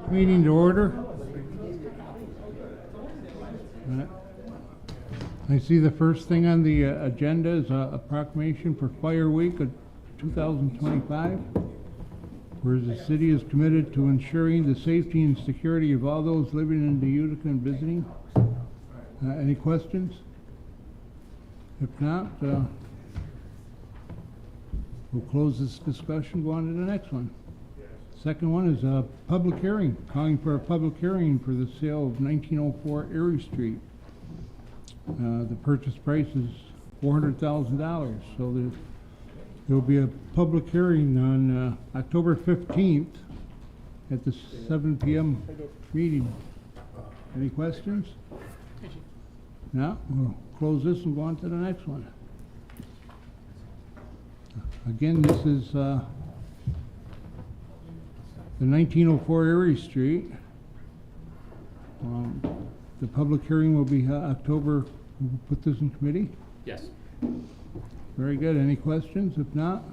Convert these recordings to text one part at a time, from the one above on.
Meeting to order. I see the first thing on the agenda is a proclamation for Fire Week of 2025, whereas the city is committed to ensuring the safety and security of all those living in the Utica and visiting. Any questions? If not, we'll close this discussion, go on to the next one. Second one is a public hearing, calling for a public hearing for the sale of 1904 Erie Street. The purchase price is $400,000, so there'll be a public hearing on October 15th at the 7 p.m. meeting. Any questions? No? We'll close this and go on to the next one. Again, this is the 1904 Erie Street. The public hearing will be October. We'll put this in committee? Yes. Very good. Any questions? If not,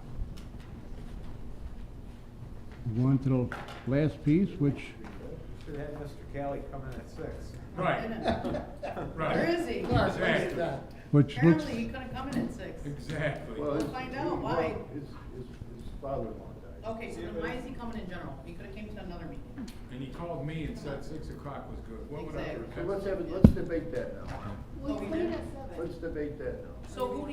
we'll go on to the last piece, which... Should have Mr. Kelly come in at 6. Right. Right. Where is he? Exactly. which looks... Apparently he couldn't come in at 6. Exactly. We'll find out why. His father-in-law died. Okay, so then why is he coming in general? He could've came to another meeting. And he called me and said 6 o'clock was good. What would I do? Exactly. So let's debate that now. Oh, he did? Let's debate that now. So who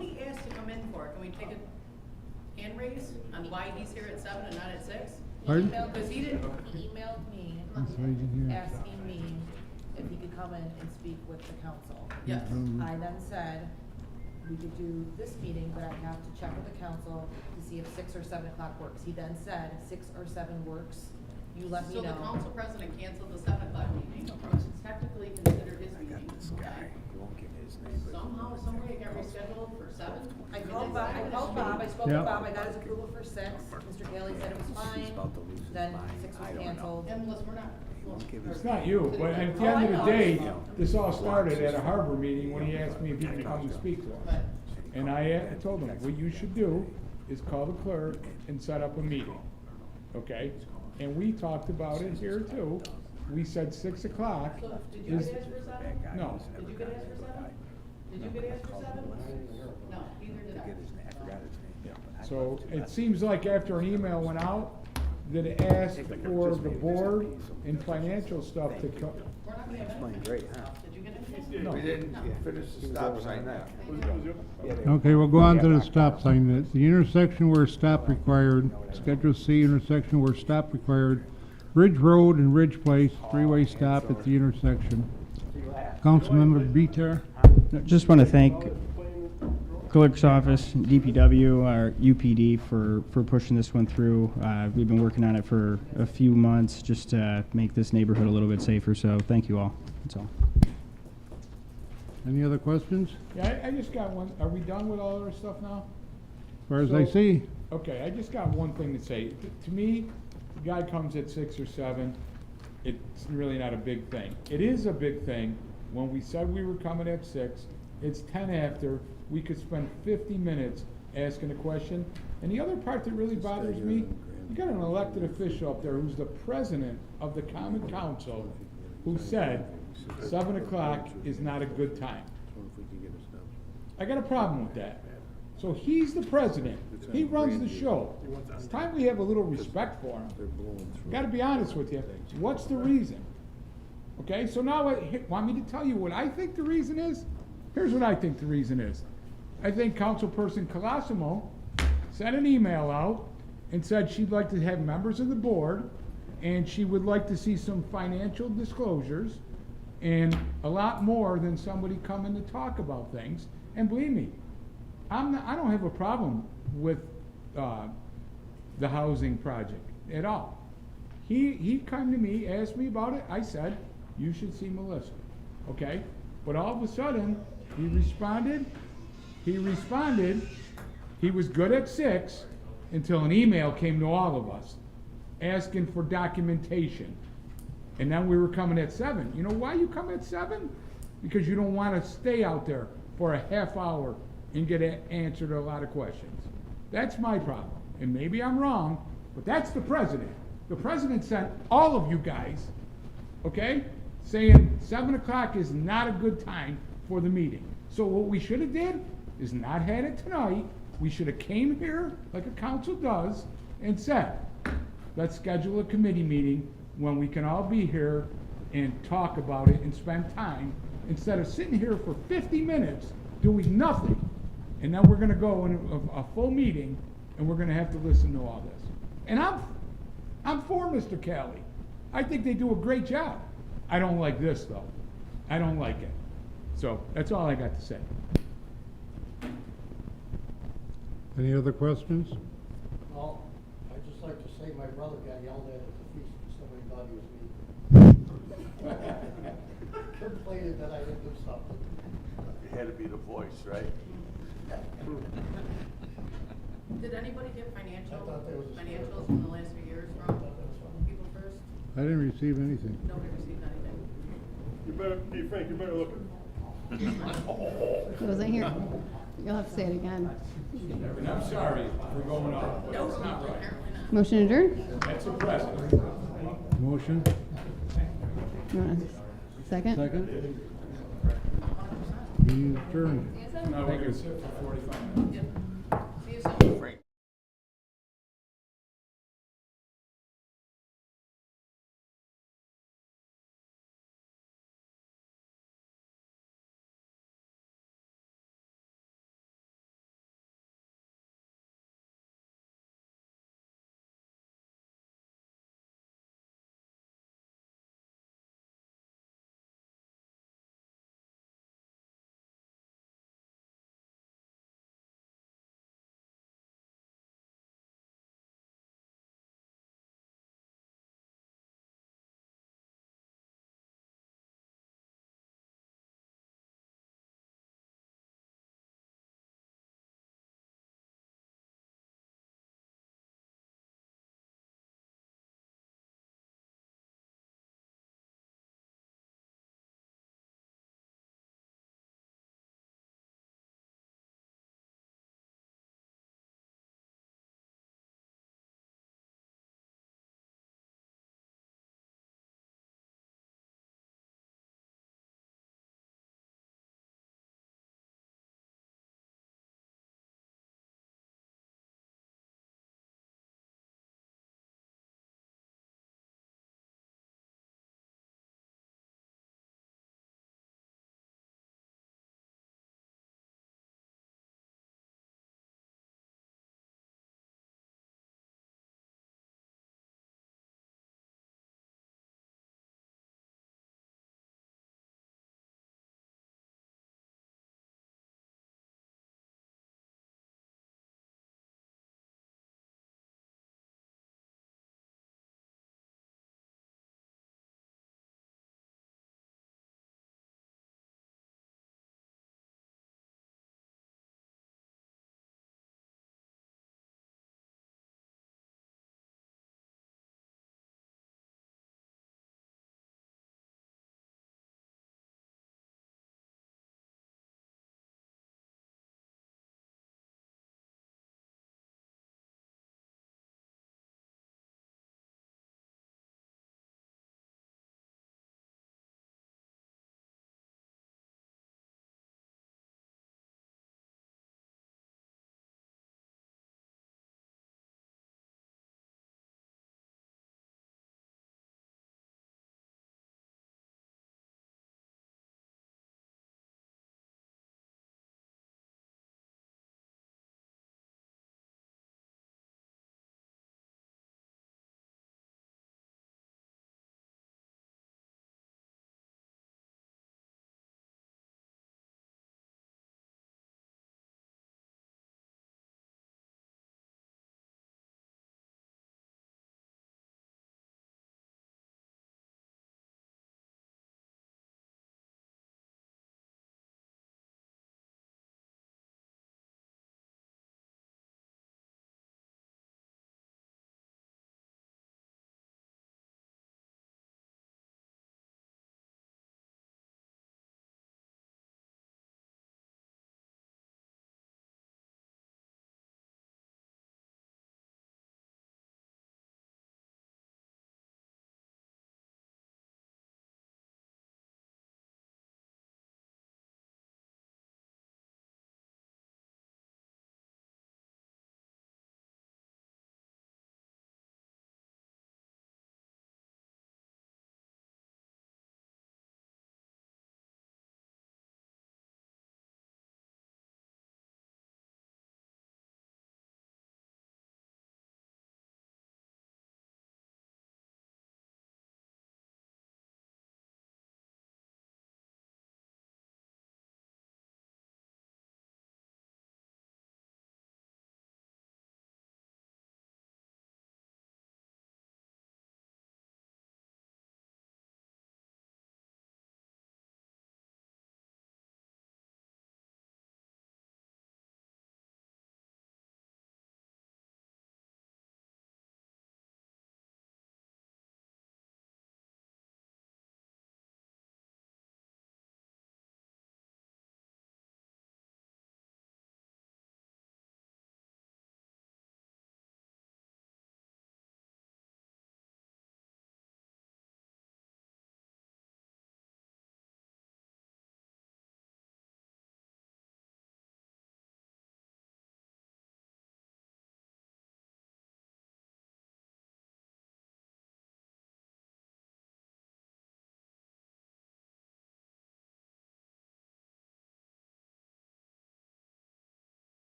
do you ask to come in for? Can we take a hand raise on why he's here at 7 and not at 6? Pardon? Because he didn't. He emailed me That's why you didn't hear. asking me if he could come in and speak with the council. Yes. I then said, we could do this meeting, but I have to check with the council to see if 6 or 7 o'clock works. He then said, 6 or 7 works, you let me So know. the council president canceled the 7 o'clock meeting, which is technically considered his meeting. Somehow, some way it got rescheduled for 7. I called Bob, I spoke Yeah. with Bob, I got his approval for 6. Mr. Haley said it was fine, then 6 was canceled. And listen, we're not. It's not you, but at the end of the day, this all started at a harbor meeting when he asked me if he could come and speak to us. But And I told him, what you should do is call the clerk and set up a meeting, okay? And we talked about it here too. We said 6 o'clock So, did you is, get asked for 7? no. Did you get asked for 7? Did you get asked for 7? No, neither did I. So it seems like after an email went out, that it asked for the board and financial stuff to come. We're not gonna have anything. Great, huh? Did you get anything? No. We didn't finish the stop sign now. Okay, we'll go on to the stop sign. The intersection where stop required, Schedule C intersection where stop required, Ridge Road and Ridge Place, three-way stop at the intersection. Councilmember Beater. Just want to thank Clerk's Office, DPW, our UPD for pushing this one through. We've been working on it for a few months just to make this neighborhood a little bit safer, so thank you all. That's all. Any other questions? Yeah, I just got one. Are we done with all our stuff now? As far as I So- see, Okay, I just got one thing to say. To me, the guy comes at 6 or 7, it's really not a big thing. It is a big thing when we said we were coming at 6, it's 10 after, we could spend 50 minutes asking a question. And the other part that really bothers me, you got an elected official up there who's the president of the Common Council who said 7 o'clock is not a good time. I got a problem with that. So he's the president. He runs the show. It's time we have a little respect for him. Gotta be honest with you. What's the reason? Okay, so now want me to tell you what I think the reason is? Here's what I think the reason is. I think Councilperson Colosimo sent an email out and said she'd like to have members of the board and she would like to see some financial disclosures and a lot more than somebody coming to talk about things. And believe me, I don't have a problem with the housing project at all. He came to me, asked me about it. I said, you should see Melissa, okay? But all of a sudden, he responded. He was good at 6 until an email came to all of us asking for documentation. And then we were coming at 7. You know why you come at 7? Because you don't want to stay out there for a half hour and get answered a lot of questions. That's my problem. And maybe I'm wrong, but that's the president. The president sent all of you guys, okay, saying 7 o'clock is not a good time for the meeting. So what we should have did is not had it tonight. We should have came here like a council does and said, let's schedule a committee meeting when we can all be here and talk about it and spend time, instead of sitting here for 50 minutes doing nothing. And then we're gonna go in a full meeting and we're gonna have to listen to all this. And I'm for Mr. Kelly. I think they do a great job. I don't like this though. I don't like it. So that's all I got to say. Any other questions? Well, I'd just like to say my brother got yelled at the feast because somebody thought he was me. Complaining that I didn't do something. It had to be the voice, right? Did anybody get I thought there was a financials from the last few years I from thought that was funny. People First? I didn't receive anything. Nobody received anything. You better, hey Frank, you better look at. It wasn't here. You'll have to say it again. And I'm sorry for going off, but No, it's not right. apparently not. Motion adjourned? That's a precedent. Motion? You want a second? Second? Meeting adjourned. No, we can sit for 45 minutes. Yeah. See you soon. Frank.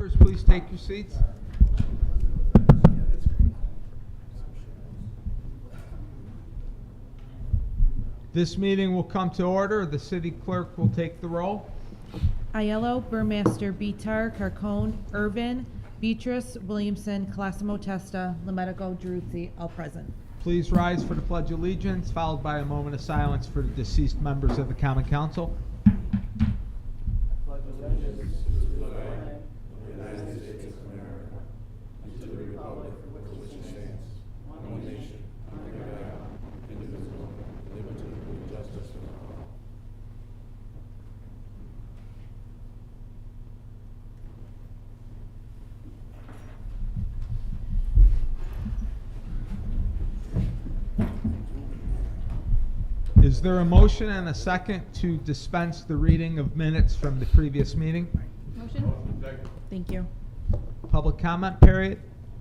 Members, please take your seats. This meeting will come to order. The city clerk will take the roll. Aiello, Burmaster, Bitar, Carcone, Irvin, Beatrice, Williamson, Colosimo Testa, Lemetico, Druzzi, all present. Please rise for the Pledge of Allegiance, followed by a moment of silence for the deceased members of the Common Council. Is there a motion and a second to dispense the reading of minutes from the previous meeting? Motion? Thank you. Public comment period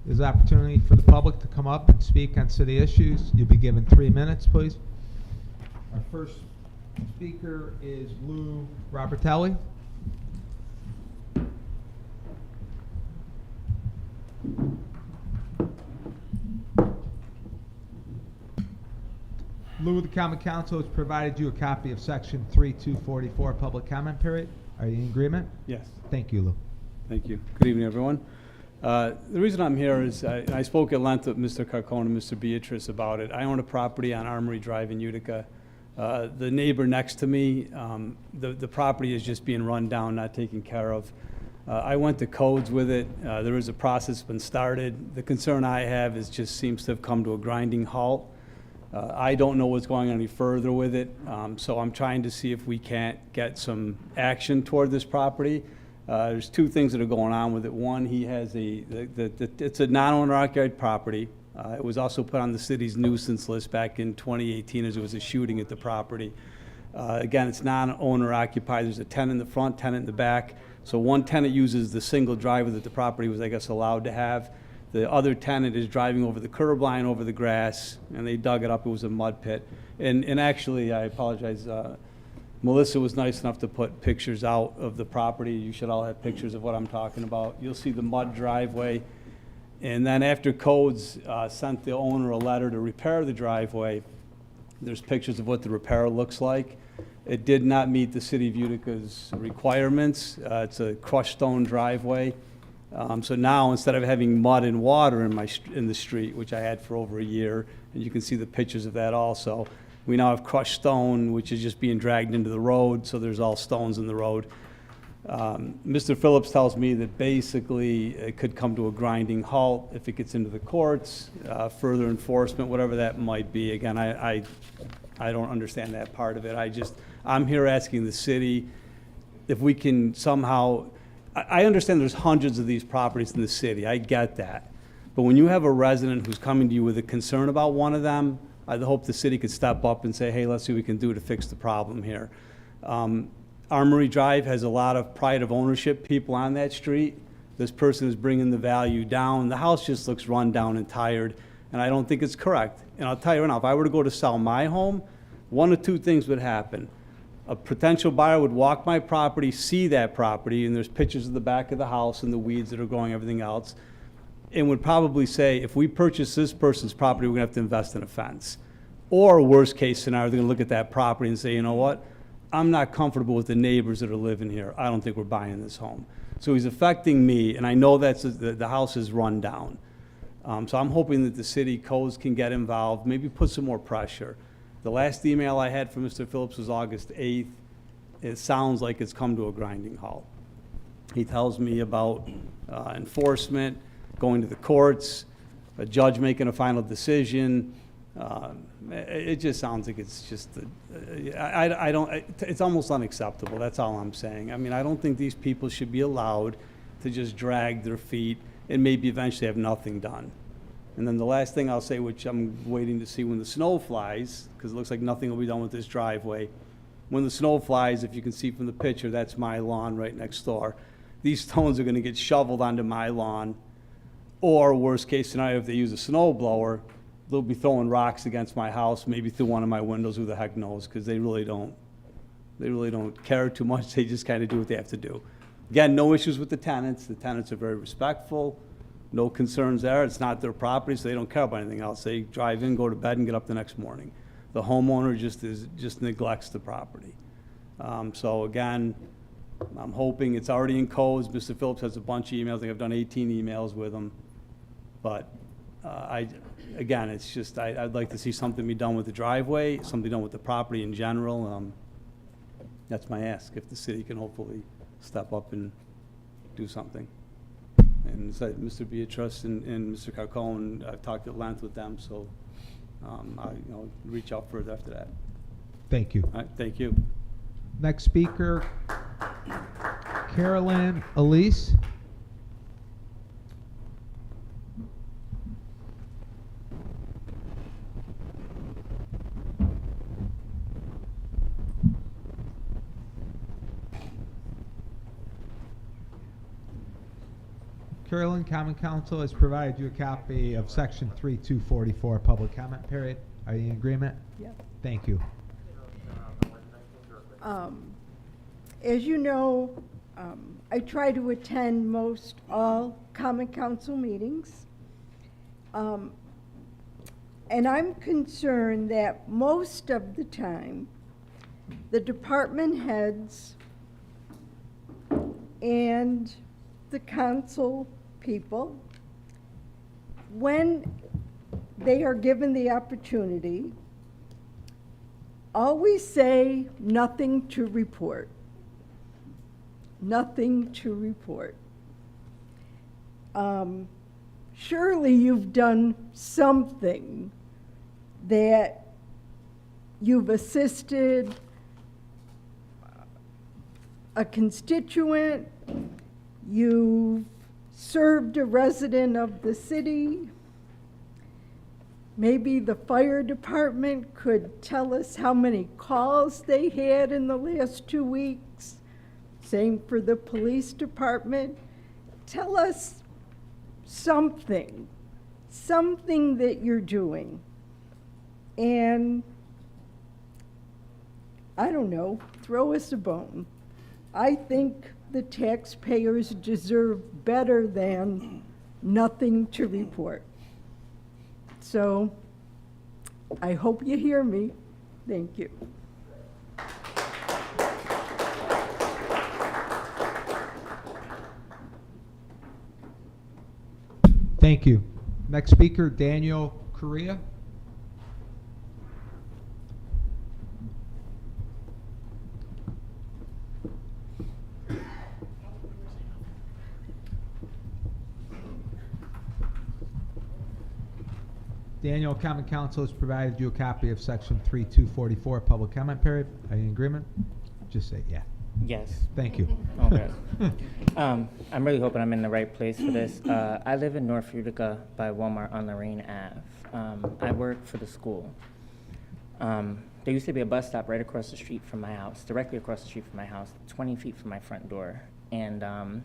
is opportunity for the public to come up and speak on city issues. You'll be given 3 minutes, please. Our first speaker is Lou Robertelli. Lou, the Common Council has provided you a copy of Section 3244 Public Comment Period. Are you in agreement? Yes, Thank you, Lou. thank you. Good evening, everyone. The reason I'm here is I spoke at length with Mr. Carcone and Mr. Beatrice about it. I own a property on Armory Drive in Utica. The neighbor next to me, the property is just being run down, not taken care of. I went to codes with it. There is a process been started. The concern I have is just seems to have come to a grinding halt. I don't know what's going on any further with it, so I'm trying to see if we can't get some action toward this property. There's two things that are going on with it. One, he has it's a non-owner occupied property. It was also put on the city's nuisance list back in 2018 as there was a shooting at the property. Again, it's non-owner occupied. There's a tenant in the front, tenant in the back. So one tenant uses the single driveway that the property was, I guess, allowed to have. The other tenant is driving over the curb line, over the grass, and they dug it up. It was a mud pit. And actually, I apologize, Melissa was nice enough to put pictures out of the property. You should all have pictures of what I'm talking about. You'll see the mud driveway. And then after codes sent the owner a letter to repair the driveway, there's pictures of what the repair looks like. It did not meet the city of Utica's requirements. It's a crushed stone driveway. So now, instead of having mud and water in the street, which I had for over a year, and you can see the pictures of that also, we now have crushed stone, which is just being dragged into the road, so there's all stones in the road. Mr. Phillips tells me that basically it could come to a grinding halt if it gets into the courts, further enforcement, whatever that might be. Again, I don't understand that part of it. I'm here asking the city if we can somehow, I understand there's hundreds of these properties in the city. I get that. But when you have a resident who's coming to you with a concern about one of them, I hope the city could step up and say, hey, let's see what we can do to fix the problem here. Armory Drive has a lot of pride of ownership people on that street. This person is bringing the value down. The house just looks run down and tired, and I don't think it's correct. And I'll tell you right now, if I were to go to sell my home, one of two things would happen. A potential buyer would walk my property, see that property, and there's pictures of the back of the house and the weeds that are growing, everything else, and would probably say, if we purchase this person's property, we're gonna have to invest in a fence. Or worst case scenario, they're gonna look at that property and say, you know what? I'm not comfortable with the neighbors that are living here. I don't think we're buying this home. So he's affecting me, and I know the house is run down. So I'm hoping that the city codes can get involved, maybe put some more pressure. The last email I had from Mr. Phillips was August 8th. It sounds like it's come to a grinding halt. He tells me about enforcement, going to the courts, a judge making a final decision. It just sounds like it's just, it's almost unacceptable. That's all I'm saying. I mean, I don't think these people should be allowed to just drag their feet and maybe eventually have nothing done. And then the last thing I'll say, which I'm waiting to see when the snow flies, because it looks like nothing will be done with this driveway. When the snow flies, if you can see from the picture, that's my lawn right next door. These stones are gonna get shoveled onto my lawn, or worst case scenario, if they use a snow blower, they'll be throwing rocks against my house, maybe through one of my windows, who the heck knows, because they really don't care too much. They just kind of do what they have to do. Again, no issues with the tenants. The tenants are very respectful. No concerns there. It's not their property, so they don't care about anything else. They drive in, go to bed, and get up the next morning. The homeowner just neglects the property. So again, I'm hoping it's already in codes. Mr. Phillips has a bunch of emails. I think I've done 18 emails with him. But again, it's just, I'd like to see something be done with the driveway, something done with the property in general. That's my ask, if the city can hopefully step up and do something. And so Mr. Beatrice and Mr. Carcone, I've talked at length with them, so I'll reach out further after that. Thank you. All right, thank you. Next speaker, Carolyn Elise. Carolyn, Common Council has provided you a copy of Section 3244, public comment period. Are you in agreement? Yep. Thank you. As you know, I try to attend most all Common Council meetings. And I'm concerned that most of the time, the department heads and the council people, when they are given the opportunity, always say nothing to report. Nothing to report. Surely you've done something that you've assisted a constituent, you've served a resident of the city. Maybe the fire department could tell us how many calls they had in the last 2 weeks. Same for the police department. Tell us something that you're doing. And I don't know, throw us a bone. I think the taxpayers deserve better than nothing to report. So I hope you hear me. Thank you. Thank you. Next speaker, Daniel Correa. Daniel, Common Council has provided you a copy of Section 3244, public comment period. Are you in agreement? Just say yeah. Yes. Thank you. Okay. I'm really hoping I'm in the right place for this. I live in North Utica by Walmart on Lorraine Ave. I work for the school. There used to be a bus stop right across the street from my house, directly across the street from my house, 20 feet from my front door. And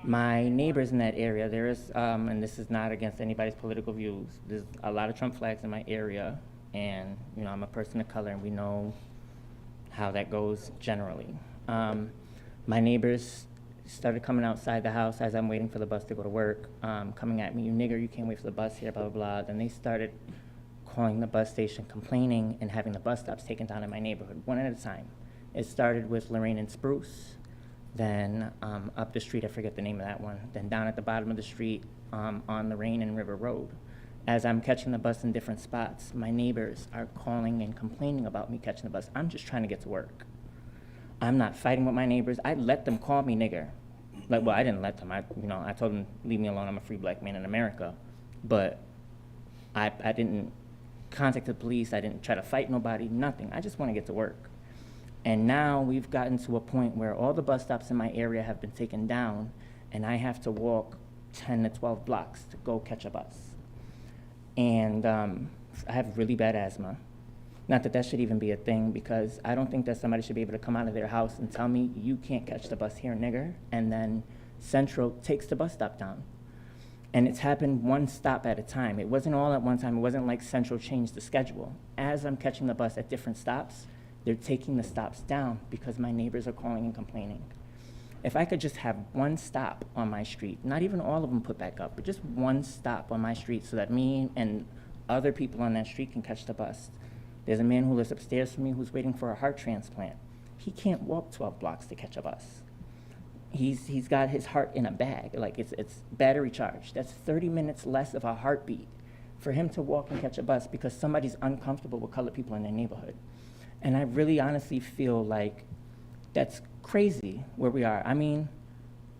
my neighbors in that area, there is, and this is not against anybody's political views, there's a lot of Trump flags in my area. And, you know, I'm a person of color, and we know how that goes generally. My neighbors started coming outside the house as I'm waiting for the bus to go to work, coming at me, "You nigger, you can't wait for the bus here, blah, blah, blah." Then they started calling the bus station, complaining, and having the bus stops taken down in my neighborhood, one at a time. It started with Lorraine and Spruce, then up the street, I forget the name of that one, then down at the bottom of the street on Lorraine and River Road. As I'm catching the bus in different spots, my neighbors are calling and complaining about me catching the bus. I'm just trying to get to work. I'm not fighting with my neighbors. I let them call me nigger. Like, well, I didn't let them. I told them, leave me alone. I'm a free black man in America. But I didn't contact the police. I didn't try to fight nobody, nothing. I just want to get to work. And now we've gotten to a point where all the bus stops in my area have been taken down, and I have to walk 10 to 12 blocks to go catch a bus. And I have really bad asthma. Not that that should even be a thing, because I don't think that somebody should be able to come out of their house and tell me, "You can't catch the bus here, nigger," and then Central takes the bus stop down. And it's happened one stop at a time. It wasn't all at one time. It wasn't like Central changed the schedule. As I'm catching the bus at different stops, they're taking the stops down because my neighbors are calling and complaining. If I could just have one stop on my street, not even all of them put back up, but just one stop on my street so that me and other people on that street can catch the bus. There's a man who lives upstairs from me who's waiting for a heart transplant. He can't walk 12 blocks to catch a bus. He's got his heart in a bag, like it's battery charged. That's 30 minutes less of a heartbeat for him to walk and catch a bus because somebody's uncomfortable with colored people in their neighborhood. And I really honestly feel like that's crazy where we are. I mean,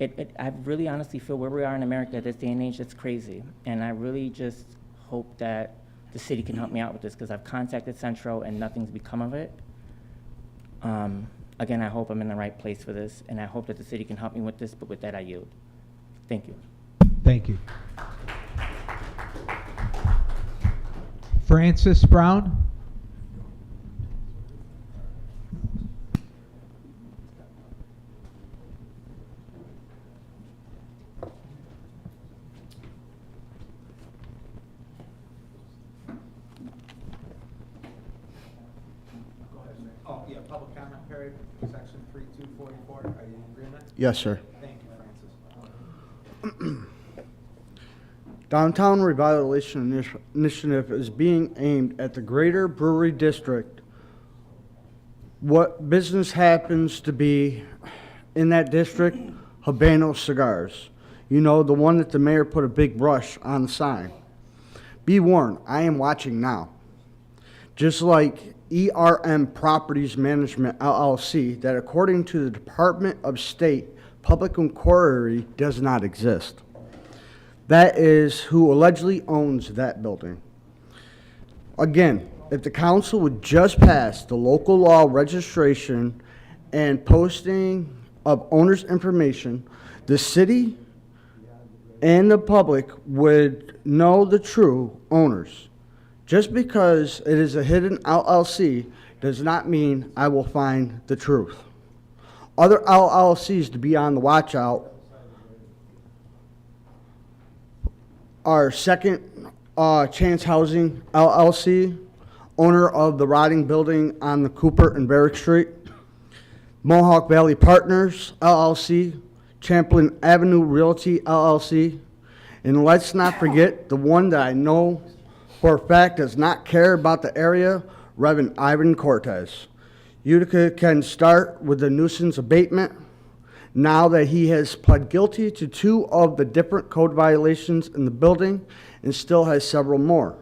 I really honestly feel where we are in America at this day and age, that's crazy. And I really just hope that the city can help me out with this because I've contacted Centro and nothing's become of it. Again, I hope I'm in the right place for this, and I hope that the city can help me with this, but with that, I yield. Thank you. Thank you. Francis Brown? Oh, yeah, public comment period, section 3244. Are you in agreement? Yes, sir. Thank you, Francis. Downtown Revitalization Initiative is being aimed at the Greater Brewery District. What business happens to be in that district? Habano Cigars. You know, the one that the mayor put a big brush on the sign. Be warned, I am watching now. Just like ERM Properties Management LLC, that according to the Department of State, public inquiry does not exist. That is who allegedly owns that building. Again, if the council would just pass the local law registration and posting of owner's information, the city and the public would know the true owners. Just because it is a hidden LLC does not mean I will find the truth. Other LLCs to be on the watch out are Second Chance Housing LLC, owner of the rotting building on the Cooper and Barrack Street, Mohawk Valley Partners LLC, Champlain Avenue Realty LLC, and let's not forget the one that I know for a fact does not care about the area, Reverend Ivan Cortez. Utica can start with the nuisance abatement now that he has pled guilty to 2 of the different code violations in the building and still has several more.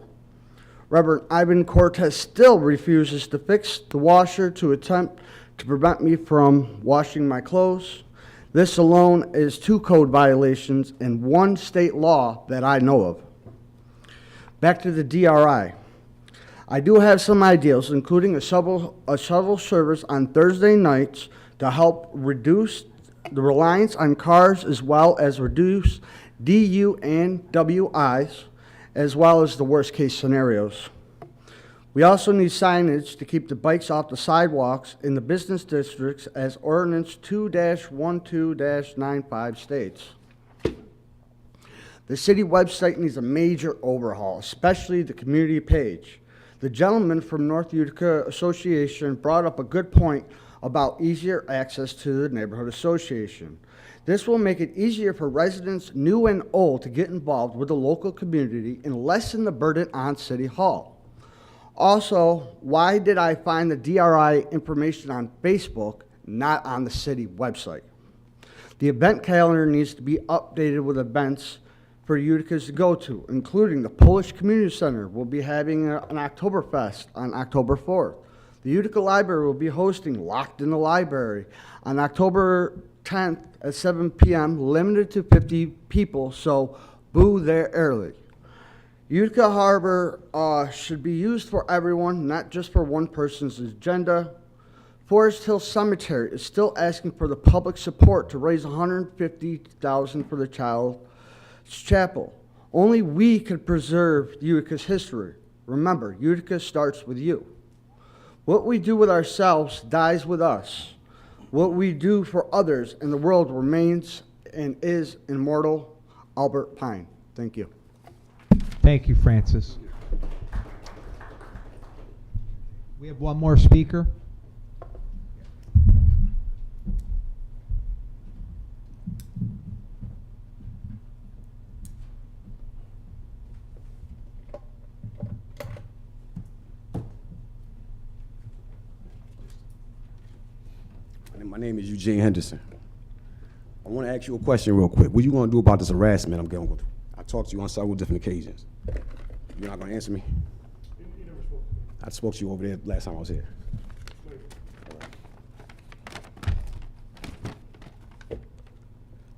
Reverend Ivan Cortez still refuses to fix the washer to attempt to prevent me from washing my clothes. This alone is 2 code violations and 1 state law that I know of. Back to the DRI. I do have some ideas, including a shuttle service on Thursday nights to help reduce the reliance on cars as well as reduce DU and WIs, as well as the worst case scenarios. We also need signage to keep the bikes off the sidewalks in the business districts as Ordinance 2-12-95 states. The city website needs a major overhaul, especially the community page. The gentleman from North Utica Association brought up a good point about easier access to the neighborhood association. This will make it easier for residents, new and old, to get involved with the local community and lessen the burden on City Hall. Also, why did I find the DRI information on Facebook, not on the city website? The event calendar needs to be updated with events for Uticans to go to, including the Polish Community Center will be having an Oktoberfest on October 4th. The Utica Library will be hosting Locked in the Library on October 10th at 7 p.m., limited to 50 people, so boo there early. Utica Harbor should be used for everyone, not just for one person's agenda. Forest Hill Cemetery is still asking for the public support to raise $150,000 for the Child's Chapel. Only we can preserve Utica's history. Remember, Utica starts with you. What we do with ourselves dies with us. What we do for others in the world remains and is immortal. Albert Pine. Thank you. Thank you, Francis. We have one more speaker. My name is Eugene Henderson. I want to ask you a question real quick. What are you going to do about this harassment I'm going through? I talked to you on several different occasions. You're not going to answer me? He never spoke to me. I spoke to you over there last time I was here.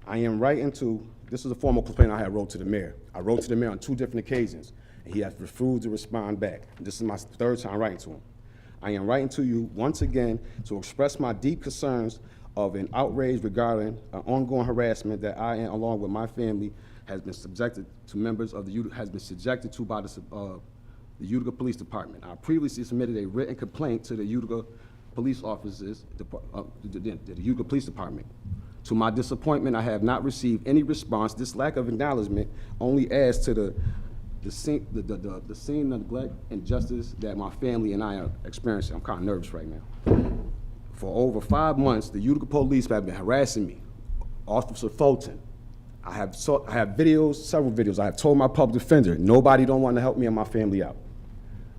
I am writing to, this is a formal complaint I had wrote to the mayor. I wrote to the mayor on 2 different occasions, and he has refused to respond back. This is my 3rd time writing to him. I am writing to you once again to express my deep concerns of an outrage regarding an ongoing harassment that I, along with my family, has been subjected to members of the has been subjected to by the Utica Police Department. I previously submitted a written complaint to the Utica police officers, the Utica Police Department. To my disappointment, I have not received any response. This lack of acknowledgement only adds to the scene of neglect and justice that my family and I are experiencing. I'm kind of nervous right now. For over 5 months, the Utica police have been harassing me. Officer Fulton. I have videos, several videos. I have told my public defender, nobody don't want to help me and my family out.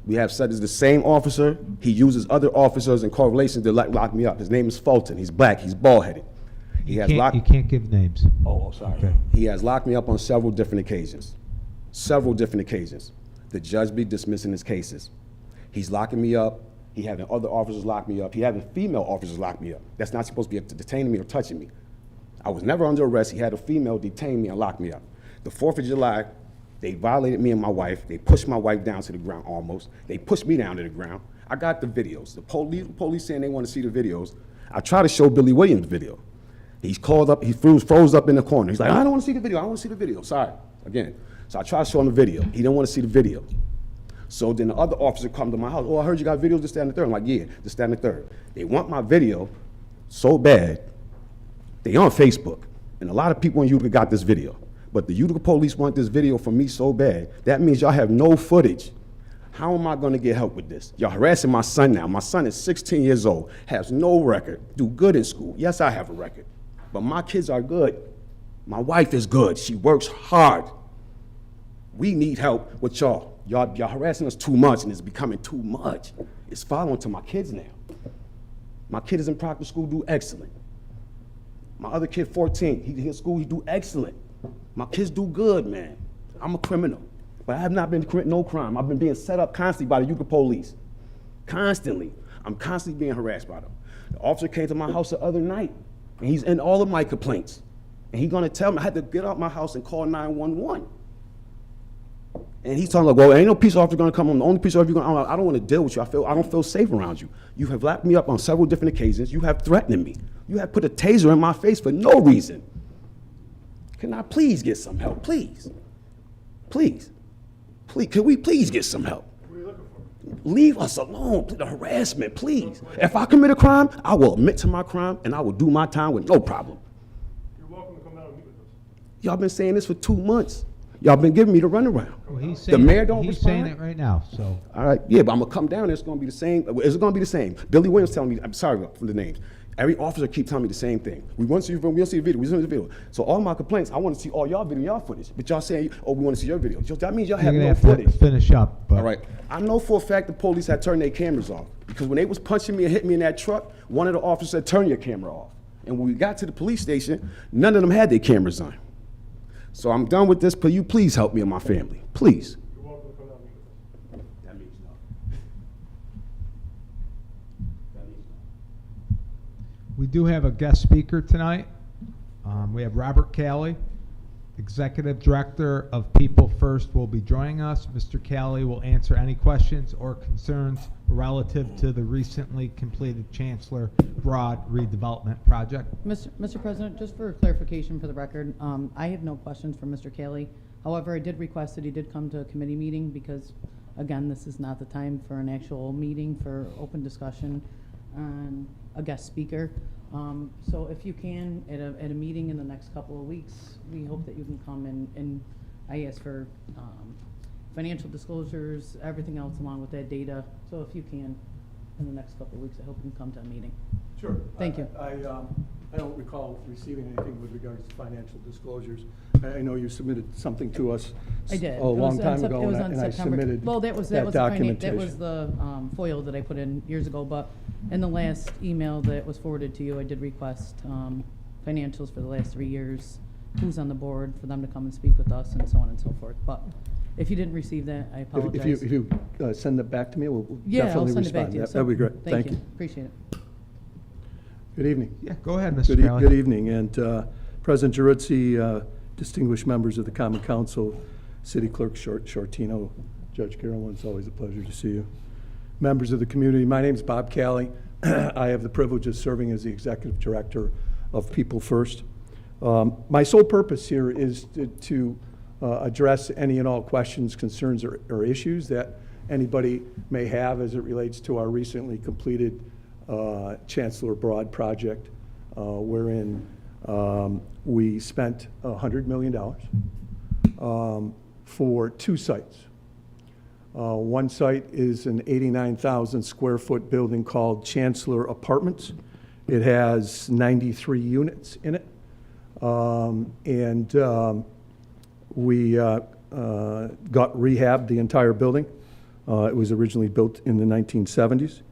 We have said it's the same officer. He uses other officers in correlation to lock me up. His name is Fulton. He's black. He's bald-headed. You can't give names. Oh, sorry. Okay. He has locked me up on several different occasions. Several different occasions. The judge be dismissing his cases. He's locking me up. He having other officers lock me up. He having female officers lock me up. That's not supposed to be detaining me or touching me. I was never under arrest. He had a female detain me and lock me up. The 4th of July, they violated me and my wife. They pushed my wife down to the ground almost. They pushed me down to the ground. I got the videos. The police saying they want to see the videos. I tried to show Billy Williams the video. He's called up, he froze up in the corner. He's like, I don't want to see the video, I don't want to see the video. Sorry, again. So I tried to show him the video. He didn't want to see the video. So then the other officer come to my house. Oh, I heard you got videos, this, that, and the third. I'm like, yeah, this, that, and the third. They want my video so bad, they on Facebook. And a lot of people in Utica got this video. But the Utica police want this video from me so bad, that means y'all have no footage. How am I gonna get help with this? Y'all harassing my son now. My son is 16 years old, has no record, do good in school. Yes, I have a record. But my kids are good. My wife is good. She works hard. We need help with y'all. Y'all harassing us too much, and it's becoming too much. It's following to my kids now. My kid is in Proctor School, do excellent. My other kid, 14, he's in school, he do excellent. My kids do good, man. I'm a criminal, but I have not been committing no crime. I've been being set up constantly by the Utica police. Constantly. I'm constantly being harassed by them. The officer came to my house the other night, and he's in all of my complaints. And he's gonna tell me I had to get out my house and call 911. And he's talking like, well, ain't no police officer gonna come on. The only police officer gonna, I don't wanna deal with you. I don't feel safe around you. You have locked me up on several different occasions. You have threatened me. You have put a taser in my face for no reason. Can I please get some help, please? Please, please, can we please get some help? What are you looking for? Leave us alone, the harassment, please. If I commit a crime, I will admit to my crime and I will do my time with no problem. You're welcome to come down and meet with us. Y'all been saying this for 2 months. Y'all been giving me the runaround. Well, he's The saying, mayor don't he's respond? saying it right now, so. All right, yeah, but I'm gonna come down there, it's gonna be the same. Is it gonna be the same? Billy Williams telling me, I'm sorry for the names. Every officer keep telling me the same thing. We want to see your video, we want to see the video, we want to see the video. So all my complaints, I want to see all y'all video, y'all footage. But y'all saying, oh, we want to see your video. So that means y'all You're have gonna no have footage. to finish up, but. All right, I know for a fact the police had turned their cameras off. Because when they was punching me and hitting me in that truck, one of the officers said, turn your camera off. And when we got to the police station, none of them had their cameras on. So I'm done with this, but you please help me and my family, please. You're welcome to come down and meet with us. That means no. That means no. We do have a guest speaker tonight. We have Robert Calley, Executive Director of People First, will be joining us. Mr. Calley will answer any questions or concerns relative to the recently completed Chancellor Broad redevelopment project. Mr. President, just for clarification for the record, I have no questions for Mr. Calley. However, I did request that he did come to a committee meeting because, again, this is not the time for an actual meeting for open discussion on a guest speaker. So if you can, at a meeting in the next couple of weeks, we hope that you can come and I ask for financial disclosures, everything else along with that data. So if you can, in the next couple of weeks, I hope you can come to a meeting. Sure. Thank you. I don't recall receiving anything with regards to financial disclosures. I know you submitted something to us I did. a long time ago, and I submitted Well, that was that the documentation. that was the FOIL that I put in years ago. But In the last email that was forwarded to you, I did request financials for the last 3 years, who's on the board, for them to come and speak with us, and so on and so forth. But if you didn't receive that, I apologize. If you send it back to me, we'll Yeah, I'll definitely send it respond. back to you. That'd be great. Thank you. Appreciate it. Good evening. Yeah, go ahead, Mr. Kelly. Good evening, and President Giroux, distinguished members of the Common Council, City Clerk Shortino, Judge Carroll, it's always a pleasure to see you. Members of the community, my name is Bob Calley. I have the privilege of serving as the Executive Director of People First. My sole purpose here is to address any and all questions, concerns, or issues that anybody may have as it relates to our recently completed Chancellor Broad project, wherein we spent $100 million for 2 sites. One site is an 89,000 square foot building called Chancellor Apartments. It has 93 units in it. We got rehabbed the entire building. It was originally built in the 1970s.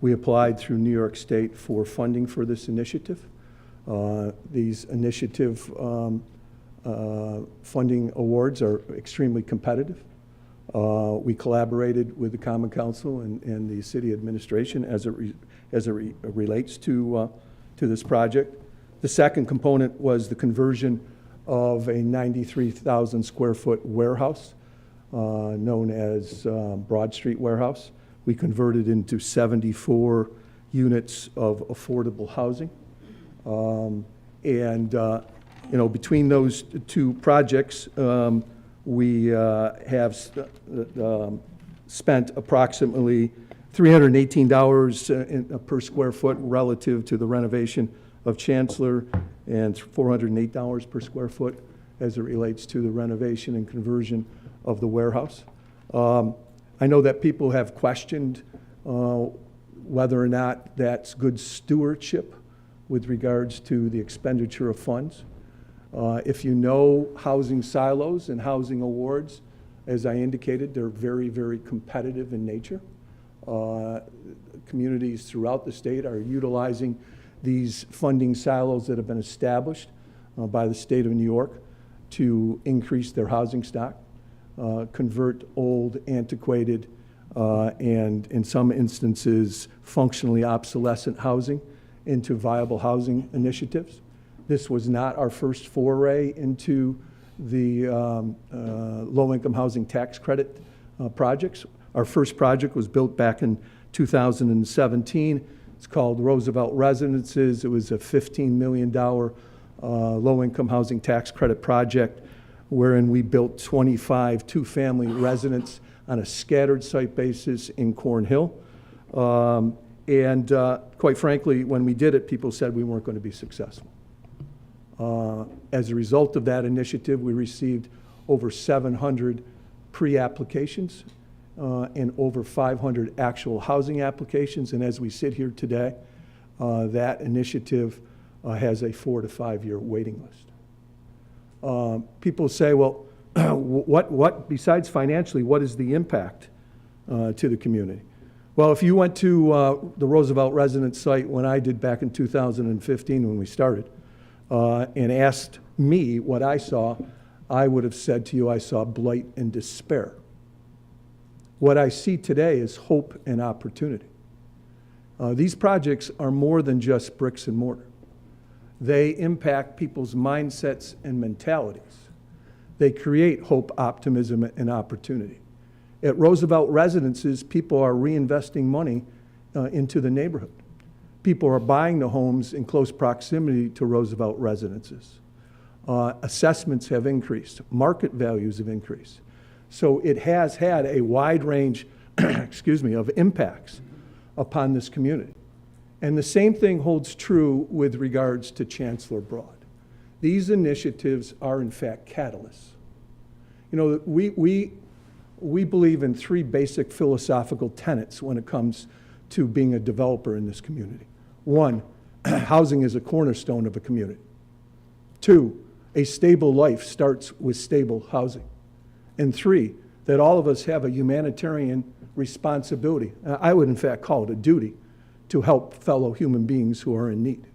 We applied through New York State for funding for this initiative. These initiative funding awards are extremely competitive. We collaborated with the Common Council and the city administration as it relates to this project. The second component was the conversion of a 93,000 square foot warehouse known as Broad Street Warehouse. We converted into 74 units of affordable housing. Between those 2 projects, we have spent approximately $318 per square foot relative to the renovation of Chancellor, and $408 per square foot as it relates to the renovation and conversion of the warehouse. I know that people have questioned whether or not that's good stewardship with regards to the expenditure of funds. If you know housing silos and housing awards, as I indicated, they're very, very competitive in nature. Communities throughout the state are utilizing these funding silos that have been established by the state of New York to increase their housing stock, convert old, antiquated, and in some instances, functionally obsolescent housing into viable housing initiatives. This was not our first foray into the low-income housing tax credit projects. Our first project was built back in 2017. It's called Roosevelt Residences. It was a $15 million low-income housing tax credit project wherein we built 25 two-family residents on a scattered site basis in Cornhill. Quite frankly, when we did it, people said we weren't going to be successful. As a result of that initiative, we received over 700 pre-applications and over 500 actual housing applications. And as we sit here today, that initiative has a 4 to 5 year waiting list. People say, well, what besides financially, what is the impact to the community? Well, if you went to the Roosevelt Residence site when I did back in 2015 when we started, and asked me what I saw, I would have said to you I saw blight and despair. What I see today is hope and opportunity. These projects are more than just bricks and mortar. They impact people's mindsets and mentalities. They create hope, optimism, and opportunity. At Roosevelt Residences, people are reinvesting money into the neighborhood. People are buying the homes in close proximity to Roosevelt Residences. Assessments have increased. Market values have increased. So it has had a wide range, of impacts upon this community. And the same thing holds true with regards to Chancellor Broad. These initiatives are in fact catalysts. You know, we believe in 3 basic philosophical tenets when it comes to being a developer in this community. 1, housing is a cornerstone of a community. 2, a stable life starts with stable housing. And 3, that all of us have a humanitarian responsibility, I would in fact call it a duty, to help fellow human beings who are in need.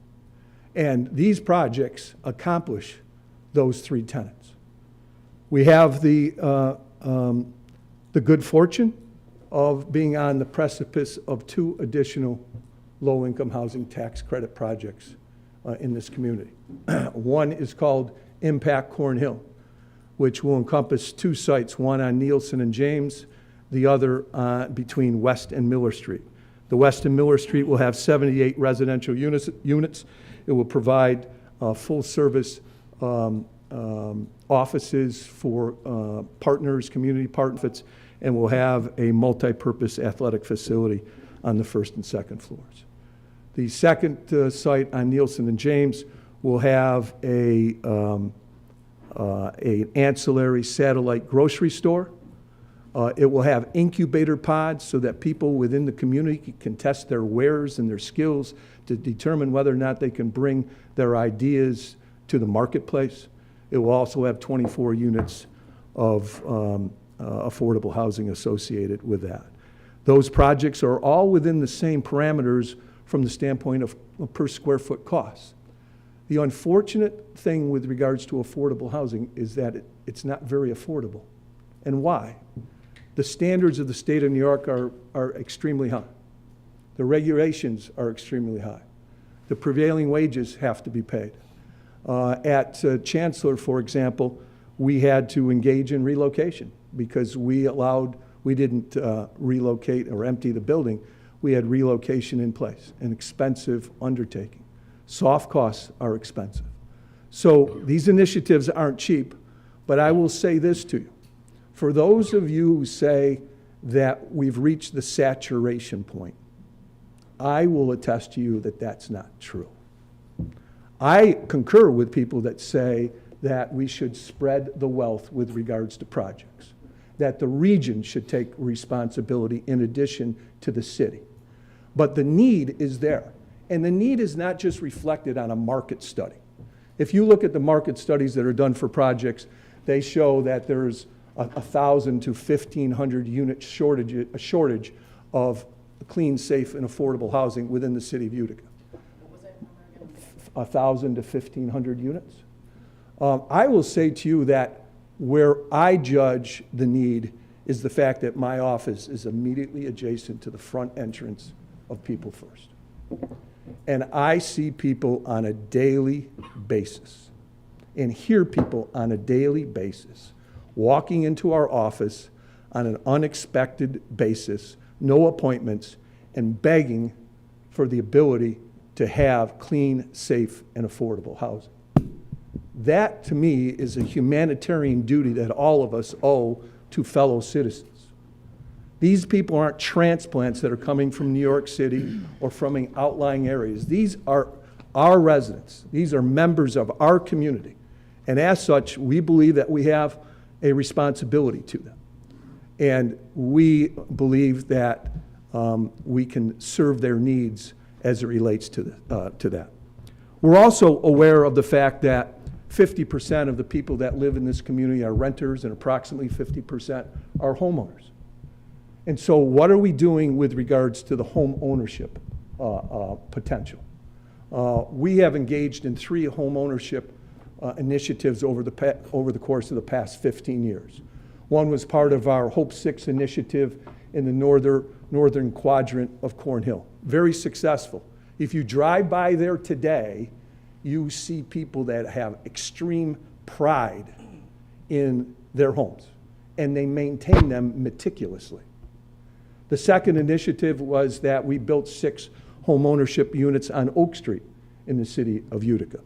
And these projects accomplish those three tenets. We have the good fortune of being on the precipice of 2 additional low-income housing tax credit projects in this community. One is called Impact Cornhill, which will encompass 2 sites, one on Nielsen and James, the other between West and Miller Street. The West and Miller Street will have 78 residential units. It will provide full-service offices for partners, community partners, and will have a multi-purpose athletic facility on the 1st and 2nd floors. The second site on Nielsen and James will have an ancillary satellite grocery store. It will have incubator pods so that people within the community can test their wares and their skills to determine whether or not they can bring their ideas to the marketplace. It will also have 24 units of affordable housing associated with that. Those projects are all within the same parameters from the standpoint of per square foot costs. The unfortunate thing with regards to affordable housing is that it's not very affordable. And why? The standards of the state of New York are extremely high. The regulations are extremely high. The prevailing wages have to be paid. At Chancellor, for example, we had to engage in relocation because we didn't relocate or empty the building. We had relocation in place, an expensive undertaking. Soft costs are expensive. So these initiatives aren't cheap, but I will say this to you. For those of you who say that we've reached the saturation point, I will attest to you that that's not true. I concur with people that say that we should spread the wealth with regards to projects, that the region should take responsibility in addition to the city. But the need is there. And the need is not just reflected on a market study. If you look at the market studies that are done for projects, they show that there's 1,000 to 1,500 unit shortage of clean, safe, and affordable housing within the city of Utica. What was that number again? 1,000 to 1,500 units. I will say to you that where I judge the need is the fact that my office is immediately adjacent to the front entrance of People First. And I see people on a daily basis and hear people on a daily basis walking into our office on an unexpected basis, no appointments, and begging for the ability to have clean, safe, and affordable housing. That, to me, is a humanitarian duty that all of us owe to fellow citizens. These people aren't transplants that are coming from New York City or from outlying areas. These are our residents. These are members of our community. And as such, we believe that we have a responsibility to them. And we believe that we can serve their needs as it relates to that. We're also aware of the fact that 50% of the people that live in this community are renters and approximately 50% are homeowners. And so what are we doing with regards to the home ownership potential? We have engaged in 3 home ownership initiatives over the course of the past 15 years. One was part of our Hope 6 initiative in the northern quadrant of Cornhill. Very successful. If you drive by there today, you see people that have extreme pride in their homes, and they maintain them meticulously. The second initiative was that we built 6 home ownership units on Oak Street in the city of Utica.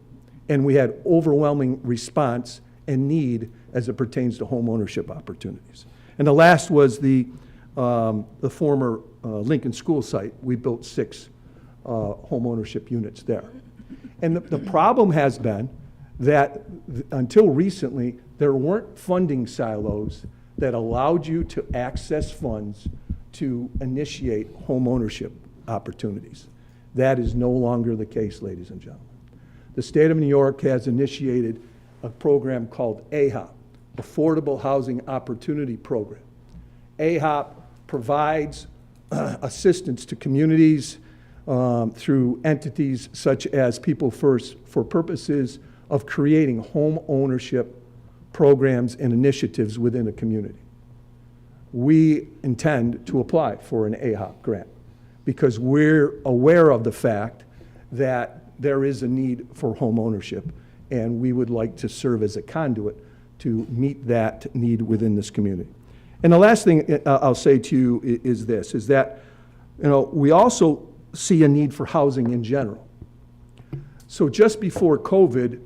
And we had overwhelming response and need as it pertains to home ownership opportunities. And the last was the former Lincoln School site. We built 6 home ownership units there. And the problem has been that until recently, there weren't funding silos that allowed you to access funds to initiate home ownership opportunities. That is no longer the case, ladies and gentlemen. The state of New York has initiated a program called AHOP, Affordable Housing Opportunity Program. AHOP provides assistance to communities through entities such as People First for purposes of creating home ownership programs and initiatives within a community. We intend to apply for an AHOP grant because we're aware of the fact that there is a need for home ownership, and we would like to serve as a conduit to meet that need within this community. And the last thing I'll say to you is this, is that, we also see a need for housing in general. So just before COVID,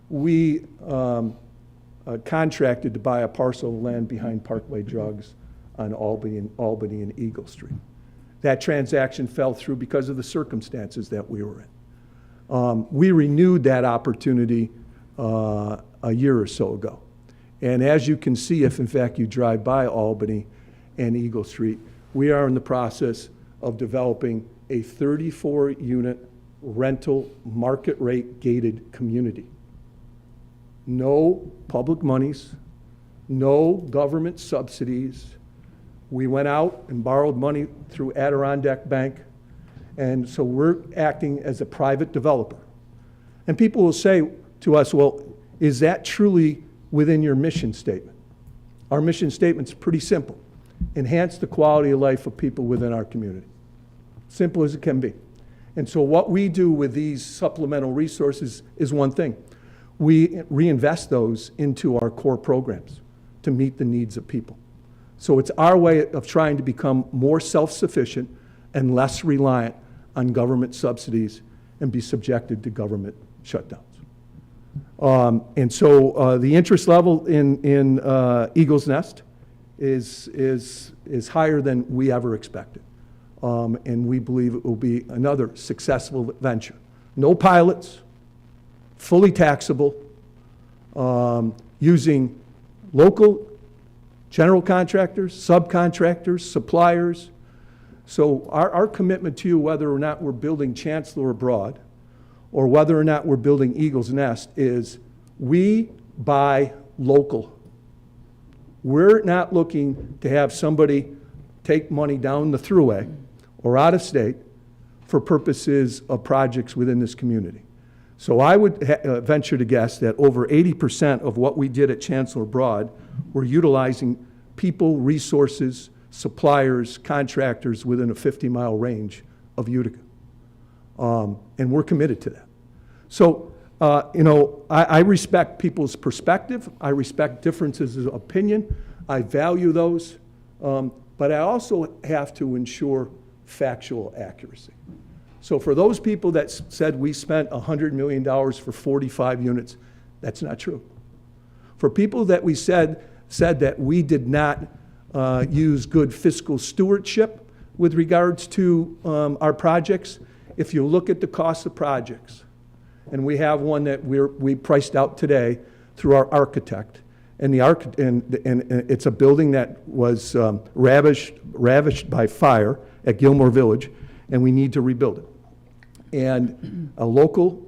we contracted to buy a parcel of land behind Parkway Drugs on Albany and Eagle Street. That transaction fell through because of the circumstances that we were in. We renewed that opportunity a year or so ago. And as you can see, if in fact you drive by Albany and Eagle Street, we are in the process of developing a 34-unit rental market rate gated community. No public monies, no government subsidies. We went out and borrowed money through Adirondack Bank, and so we're acting as a private developer. And people will say to us, well, is that truly within your mission statement? Our mission statement's pretty simple. Enhance the quality of life of people within our community. Simple as it can be. And so what we do with these supplemental resources is one thing. We reinvest those into our core programs to meet the needs of people. So it's our way of trying to become more self-sufficient and less reliant on government subsidies and be subjected to government shutdowns. And so the interest level in Eagle's Nest is higher than we ever expected. And we believe it will be another successful venture. No pilots, fully taxable, using local general contractors, subcontractors, suppliers. So our commitment to you, whether or not we're building Chancellor Abroad or whether or not we're building Eagle's Nest, is we buy local. We're not looking to have somebody take money down the thruway or out of state for purposes of projects within this community. So I would venture to guess that over 80% of what we did at Chancellor Broad were utilizing people, resources, suppliers, contractors within a 50-mile range of Utica. And we're committed to that. So, I respect people's perspective. I respect differences of opinion. I value those. But I also have to ensure factual accuracy. So for those people that said we spent $100 million for 45 units, that's not true. For people that we said that we did not use good fiscal stewardship with regards to our projects, if you look at the cost of projects, and we have one that we priced out today through our architect, and it's a building that was ravished by fire at Gilmore Village, and we need to rebuild it. And a local,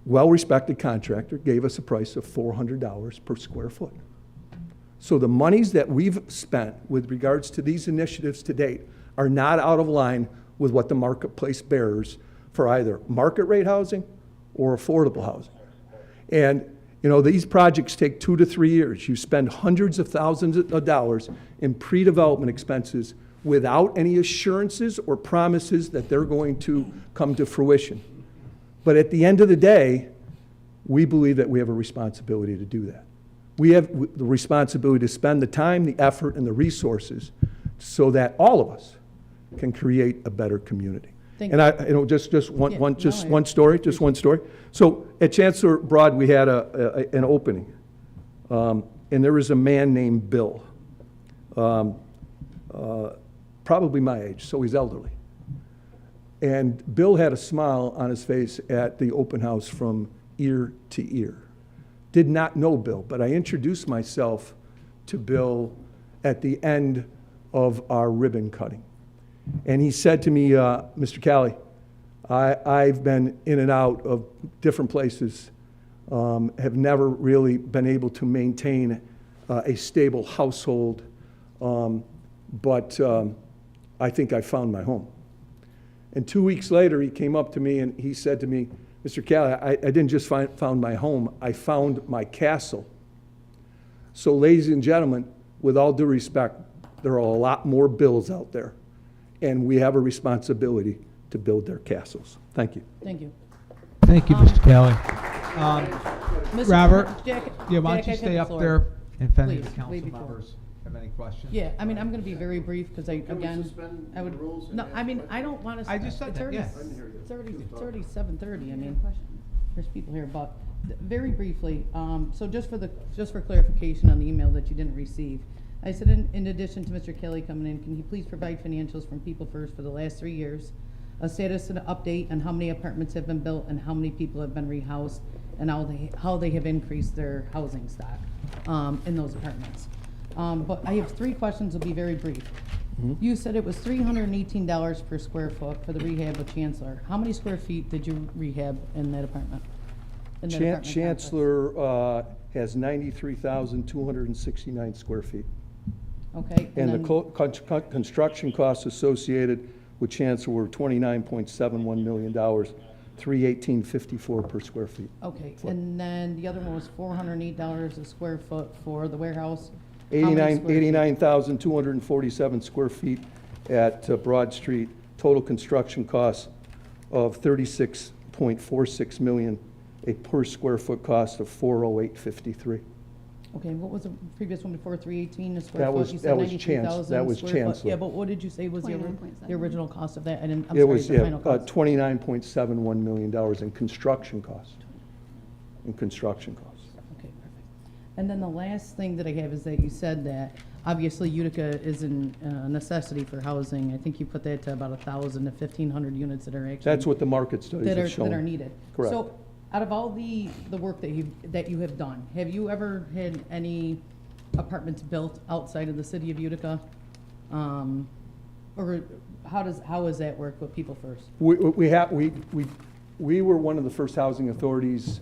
well-respected contractor gave us a price of $400 per square foot. So the monies that we've spent with regards to these initiatives to date are not out of line with what the marketplace bears for either market rate housing or affordable housing. And these projects take 2 to 3 years. You spend hundreds of thousands of dollars in pre-development expenses without any assurances or promises that they're going to come to fruition. But at the end of the day, we believe that we have a responsibility to do that. We have the responsibility to spend the time, the effort, and the resources so that all of us can create a better community. Thank And just one story. So at Chancellor Broad, we had an opening, and there was a man named Bill, probably my age, so he's elderly. And Bill had a smile on his face at the open house from ear to ear. Did not know Bill, but I introduced myself to Bill at the end of our ribbon cutting. And he said to me, Mr. Calley, I've been in and out of different places, have never really been able to maintain a stable household, but I think I found my home. And 2 weeks later, he came up to me and he said to me, Mr. Calley, I didn't just found my home, I found my castle. So ladies and gentlemen, with all due respect, there are a lot more bills out there, and we have a responsibility to build their castles. Thank you. Thank you. Thank you, Mr. Kelly. Mr. Robert, Jack- yeah, why Jack, don't you I stay have the up floor. there if any of the Please, council way before. members have any questions? Yeah, I mean, I'm gonna be very brief, because Can we again, suspend I would, the rules and no, ask I mean, questions? I don't wanna. I just said it's that, already- yeah. I didn't hear you. It's already 7:30, I mean, there's people here, but very briefly, so just for clarification on the email that you didn't receive, I said in addition to Mr. Kelly coming in, can he please provide financials from People First for the last 3 years? A status and an update on how many apartments have been built and how many people have been rehoused, and how they have increased their housing stock, in those apartments. But I have 3 questions, will be very brief. You said it was $318 per square foot for the rehab of Chancellor. How many square feet did you rehab in that apartment? In that apartment complex? Chancellor has 93,269 square feet. Okay. And the then- construction costs associated with Chancellor were $29.71 million, $318.54 per square feet. Okay, and then the other one was $408 a square foot for the warehouse. How many square feet? 89,247 square feet at Broad Street. Total construction costs of $36.46 million, a per square foot cost of $408.53. Okay, what was the previous one before 318 a square That foot? was- You that said was 93,000 that was square foot. Chancellor. Yeah, but what did you say was the 29.7. original cost of that? I didn't, I'm It sorry, was, the yeah, final cost. $29.71 million in construction costs. In construction costs. Okay, perfect. And then the last thing that I have is that you said that obviously Utica is a necessity for housing. I think you put that to about 1,000 to 1,500 units that are actually. That's what the market studies that have are shown. that are needed. Correct. So, out of all the work that you have done, have you ever had any apartments built outside of the city of Utica? Or how does that work with People First? We were one of the first housing authorities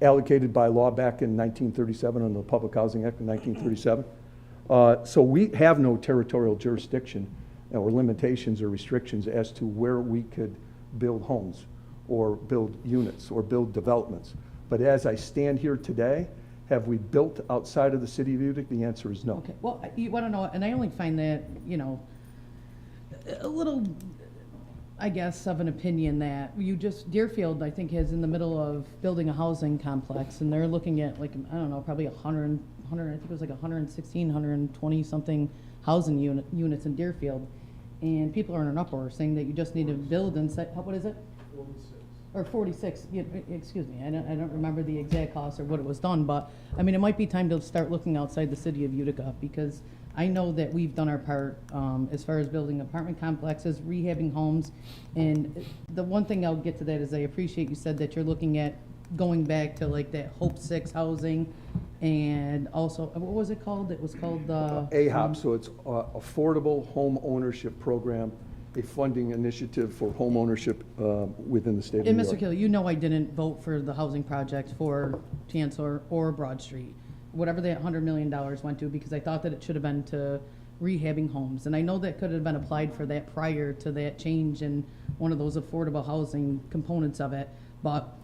allocated by law back in 1937 under the Public Housing Act of 1937. So we have no territorial jurisdiction or limitations or restrictions as to where we could build homes or build units or build developments. But as I stand here today, have we built outside of the city of Utica? The answer is no. Okay, well, you want to know, and I only find that, a little, I guess, of an opinion that Deerfield, I think, is in the middle of building a housing complex, and they're looking at like, I don't know, probably 100, I think it was like 116, 120 something housing units in Deerfield. And people are in an uproar saying that you just need to build inside, what is it? 46. Or 46, yeah, excuse me, I don't remember the exact cost or what it was done, but, I mean, it might be time to start looking outside the city of Utica, because I know that we've done our part as far as building apartment complexes, rehabbing homes, and the one thing I'll get to that is I appreciate you said that you're looking at going back to like that Hope 6 housing, and also, what was it called? It was called the... AHOP, so it's Affordable Home Ownership Program, a funding initiative for home ownership within the state of New And York. Mr. Kelly, you know I didn't vote for the housing project for Chancellor or Broad Street, whatever that $100 million went to, because I thought that it should have been to rehabbing homes. And I know that could have been applied for that prior to that change in one of those affordable housing components of it. But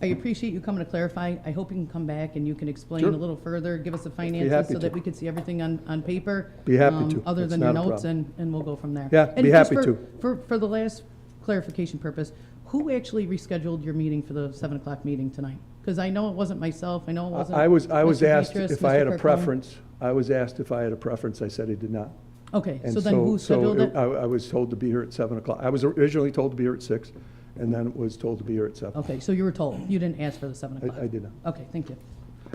I appreciate you coming to clarify. I hope you can come back and you can explain Sure. a little further, give us the finances happy so that to. we could see everything on paper. Be happy to. Other It's than your not a notes, problem. and we'll go from there. Yeah, And be just happy for the last clarification purpose, who actually rescheduled your meeting for the 7 o'clock meeting tonight? Because I know it wasn't myself, I know it wasn't I was Mr. asked Beatrice, if I had Mr. a Carcone. preference. I was asked if I had a preference. I said I did not. Okay, And so then who scheduled it? I was told to be here at 7 o'clock. I was originally told to be here at 6, and then was told to be here at 7. Okay, so you were told, you didn't ask for the 7 o'clock? I did not. Okay, thank you.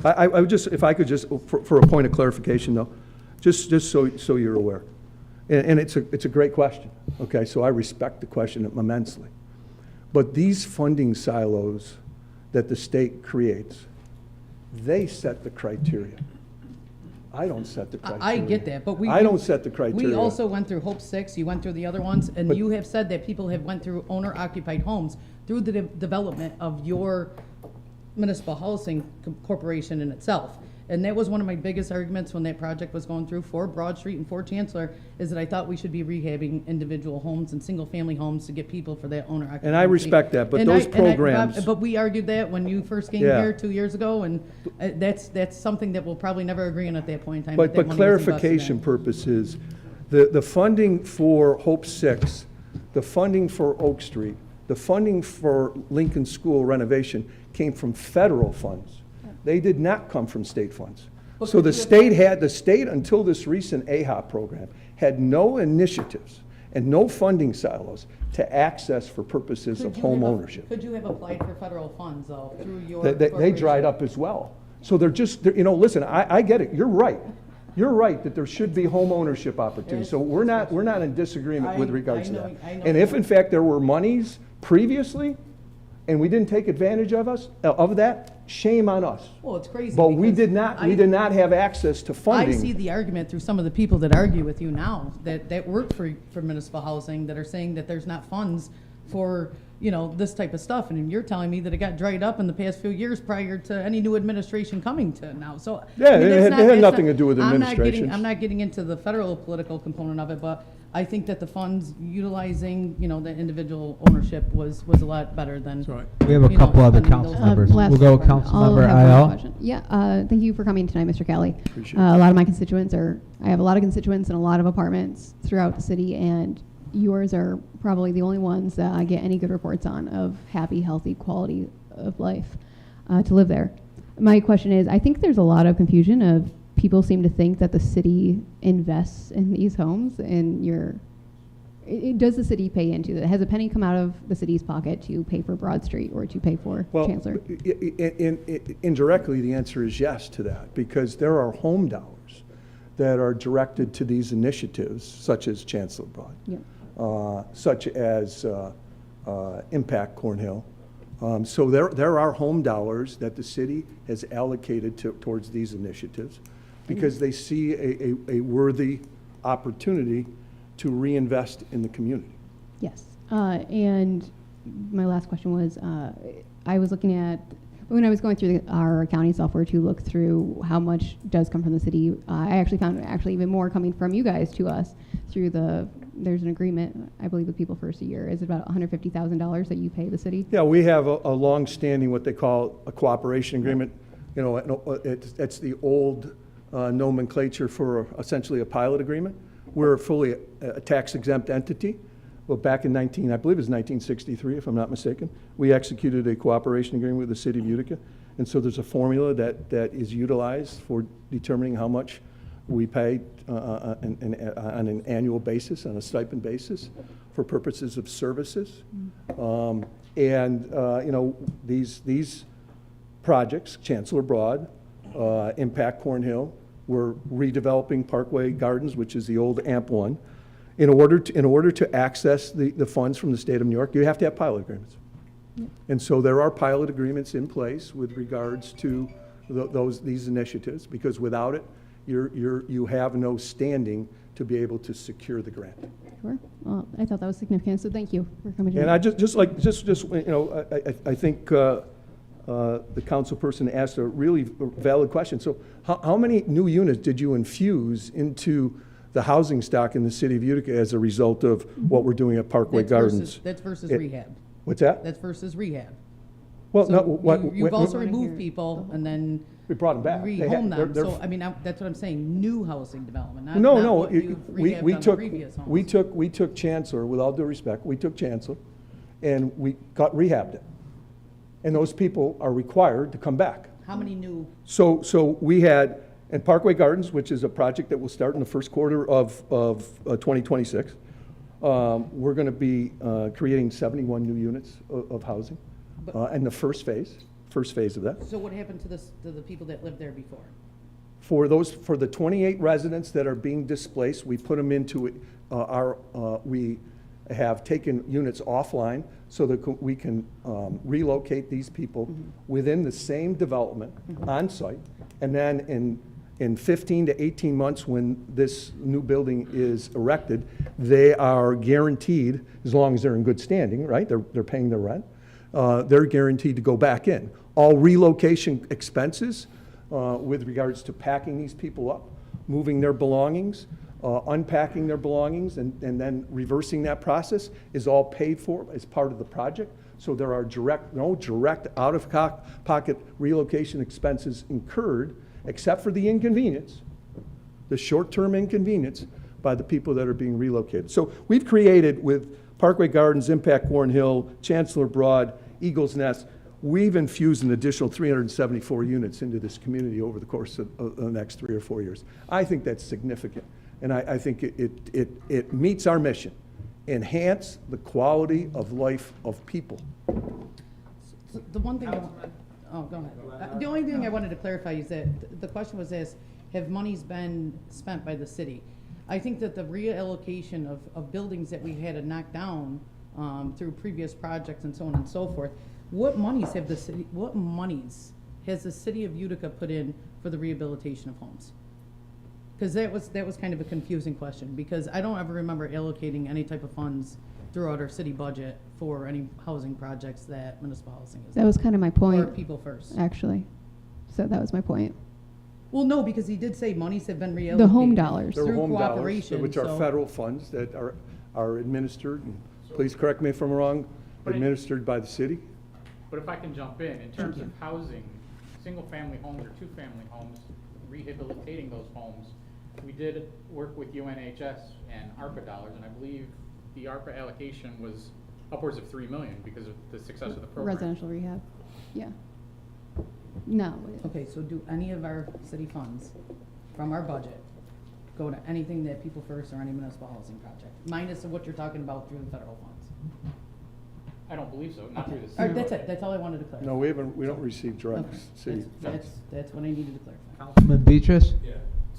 I would just, if I could just, for a point of clarification though, just so you're aware. And it's a great question, okay? So I respect the question immensely. But these funding silos that the state creates, they set the criteria. I don't set the criteria. I get that, but I don't set the criteria. We also went through Hope 6, you went through the other ones, and But- you have said that people have went through owner-occupied homes through the development of your municipal housing corporation in itself. And that was one of my biggest arguments when that project was going through for Broad Street and for Chancellor, is that I thought we should be rehabbing individual homes and single-family homes to get people for that owner occupancy. And I respect that, but And those Bob, programs. but we argued that when you first came Yeah. here 2 years ago, and that's something that we'll probably never agree on at that point in time. that But money was invested clarification in. purposes, the funding for Hope 6, the funding for Oak Street, the funding for Lincoln School renovation came from federal funds. They did not come from state funds. But So could the you have- state, until this recent AHOP program, had no initiatives and no funding silos to access for purposes of Could you home have- ownership. Could you have applied for federal funds, though, through your They dried corporation? up as well. So listen, I get it, you're right. You're right that there should be home ownership opportunities. So we're not in disagreement with regards to that. I know And if you- in fact there were monies previously, and we didn't take advantage of that, shame on us. Well, it's crazy. But we because did not have access to funding. I see the argument through some of the people that argue with you now, that work for municipal housing, that are saying that there's not funds for, this type of stuff. And you're telling me that it got dried up in the past few years prior to any new administration coming to now. So, Yeah, I mean, it that's had nothing to do with administrations. I'm not getting into the federal political component of it, but I think that the funds utilizing, the individual ownership was a lot better than. That's right. We have a couple other council members. last We'll go with question. I'll Councilmember have one Ayala. question. Yeah, thank you for coming tonight, Mr. Kelly. Appreciate A lot of my constituents I have a lot of constituents in a lot of apartments throughout the city, and yours are probably the only ones that I get any good reports on of happy, healthy quality of life to live there. My question is, I think there's a lot of confusion of people seem to think that the city invests in these homes, and does the city pay into that? Has a penny come out of the city's pocket to pay for Broad Street or to pay for Chancellor? Indirectly, the answer is yes to that, because there are home dollars that are directed to these initiatives, such as Chancellor Broad, Yep. such as Impact Cornhill. So there are home dollars that the city has allocated towards these initiatives because they see a worthy opportunity to reinvest in the community. Yes. And my last question was, I was looking at, when I was going through our accounting software to look through how much does come from the city, I actually found even more coming from you guys to us through there's an agreement, I believe, with People First a year. Is it about $150,000 that you pay the city? Yeah, we have a long-standing, what they call a cooperation agreement. It's the old nomenclature for essentially a pilot agreement. We're fully a tax-exempt entity. Well, back in I believe it was 1963, if I'm not mistaken, we executed a cooperation agreement with the city of Utica. And so there's a formula that is utilized for determining how much we pay on an annual basis, on a stipend basis, for purposes of services. These projects, Chancellor Broad, Impact Cornhill, we're redeveloping Parkway Gardens, which is the old AMP1. In order to access the funds from the state of New York, you have to have pilot agreements. And so there are pilot agreements in place with regards to these initiatives, because without it, you have no standing to be able to secure the grant. Sure. Well, I thought that was significant, so thank you for coming And tonight. I think the council person asked a really valid question. So how many new units did you infuse into the housing stock in the city of Utica as a result of what we're doing at Parkway Gardens? That's versus It- rehab. What's that? That's versus rehab. Well, So no, you've also removed people and then we brought them back. They had- rehome them. they're- So, I mean, that's what I'm saying, new housing development, not No, what you've we rehabbed on took, previous homes. we took Chancellor, with all due respect, we took Chancellor, and we rehabbed it. And those people are required to come back. How many new, So we had, in Parkway Gardens, which is a project that will start in the first quarter of 2026, we're going to be creating 71 new units of housing in the first phase of that. so what happened to the people that lived there before? For the 28 residents that are being displaced, we put them into we have taken units offline so that we can relocate these people within the same development on site. And then in 15 to 18 months, when this new building is erected, they are guaranteed, as long as they're in good standing, right? They're paying their rent. They're guaranteed to go back in. All relocation expenses with regards to packing these people up, moving their belongings, unpacking their belongings, and then reversing that process is all paid for as part of the project. So there are no direct out-of-pocket relocation expenses incurred, except for the inconvenience, the short-term inconvenience by the people that are being relocated. So we've created with Parkway Gardens, Impact Warren Hill, Chancellor Broad, Eagles Nest, we've infused an additional 374 units into this community over the course of the next 3 or 4 years. I think that's significant, and I think it meets our mission: enhance the quality of life of people. So the one thing, oh, go ahead. The only thing I wanted to clarify is that the question was this: have monies been spent by the city? I think that the reallocation of buildings that we had to knock down through previous projects and so on and so forth, what monies has the city of Utica put in for the rehabilitation of homes? Because that was kind of a confusing question, because I don't ever remember allocating any type of funds throughout our city budget for any housing projects that municipal housing is. That was kind of my point. Or people first. Actually. So that was my point. Well, no, because he did say monies have been reallocated. The home dollars. They're Through home dollars, cooperation, which are so- federal funds that are administered, and please correct me if I'm wrong, administered by the city. But if I can jump in terms of housing, single-family homes or two-family homes, rehabilitating those homes, we did work with UNHS and ARPA dollars, and I believe the ARPA allocation was upwards of $3 million because of the success of the program. Residential rehab. Yeah. No. Okay, so do any of our city funds from our budget go to anything that People First or any municipal housing project, minus of what you're talking about through the federal funds? I don't believe so, not through the All city. right, that's it, that's all I wanted to clarify. No, we don't receive direct Okay, city funds. that's what I needed to clarify. Councilman Beatrice? Yeah,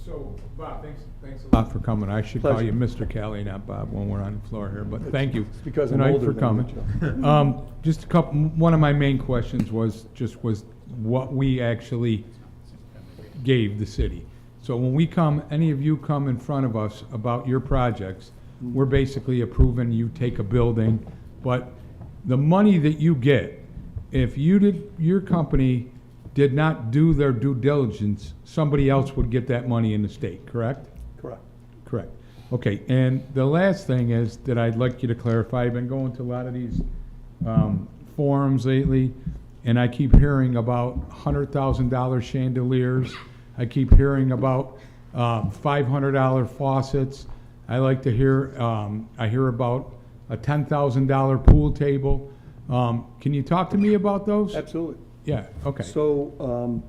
so, Bob, thanks a lot for coming. I should call you Mr. Kelly, not Bob, when we're on the floor here, but thank you It's because I'm tonight older for than you, coming. Just one of my main questions was what we actually gave the city. So when we come, any of you come in front of us about your projects, we're basically approving you take a building, but the money that you get, if your company did not do their due diligence, somebody else would get that money in the state, correct? Correct. Correct. Okay, and the last thing is that I'd like you to clarify, I've been going to a lot of these forums lately, and I keep hearing about $100,000 chandeliers. I keep hearing about $500 faucets. I like to hear, I hear about a $10,000 pool table. Can you talk to me about those? Absolutely. Yeah, okay. So,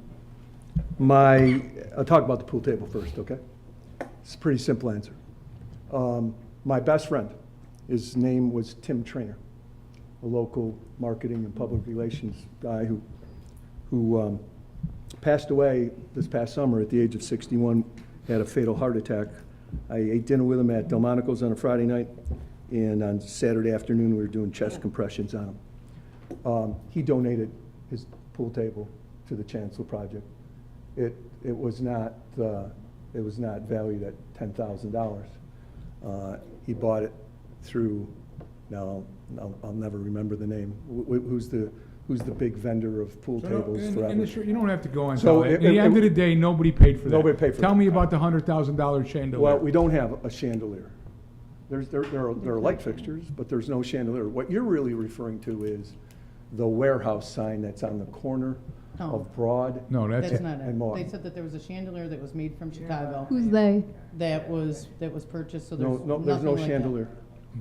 I'll talk about the pool table first, okay? It's a pretty simple answer. My best friend, his name was Tim Trainer, a local marketing and public relations guy who passed away this past summer at the age of 61, had a fatal heart attack. I ate dinner with him at Delmonico's on a Friday night, and on Saturday afternoon, we were doing chest compressions on him. He donated his pool table to the Chancellor Project. It was not valued at $10,000. He bought it through, now I'll never remember the name. Who's the big vendor of pool tables forever? You don't have to go into So it. At the end of the day, nobody paid for that. Nobody paid for Tell that. me about the $100,000 chandelier. Well, we don't have a chandelier. There are light fixtures, but there's no chandelier. What you're really referring to is the warehouse sign that's on the corner No. of Broad. No, that's That's not and it. more. They said that there was a chandelier that was made from Chicago Who's they? that was purchased, so there's No, there's no nothing like that. chandelier.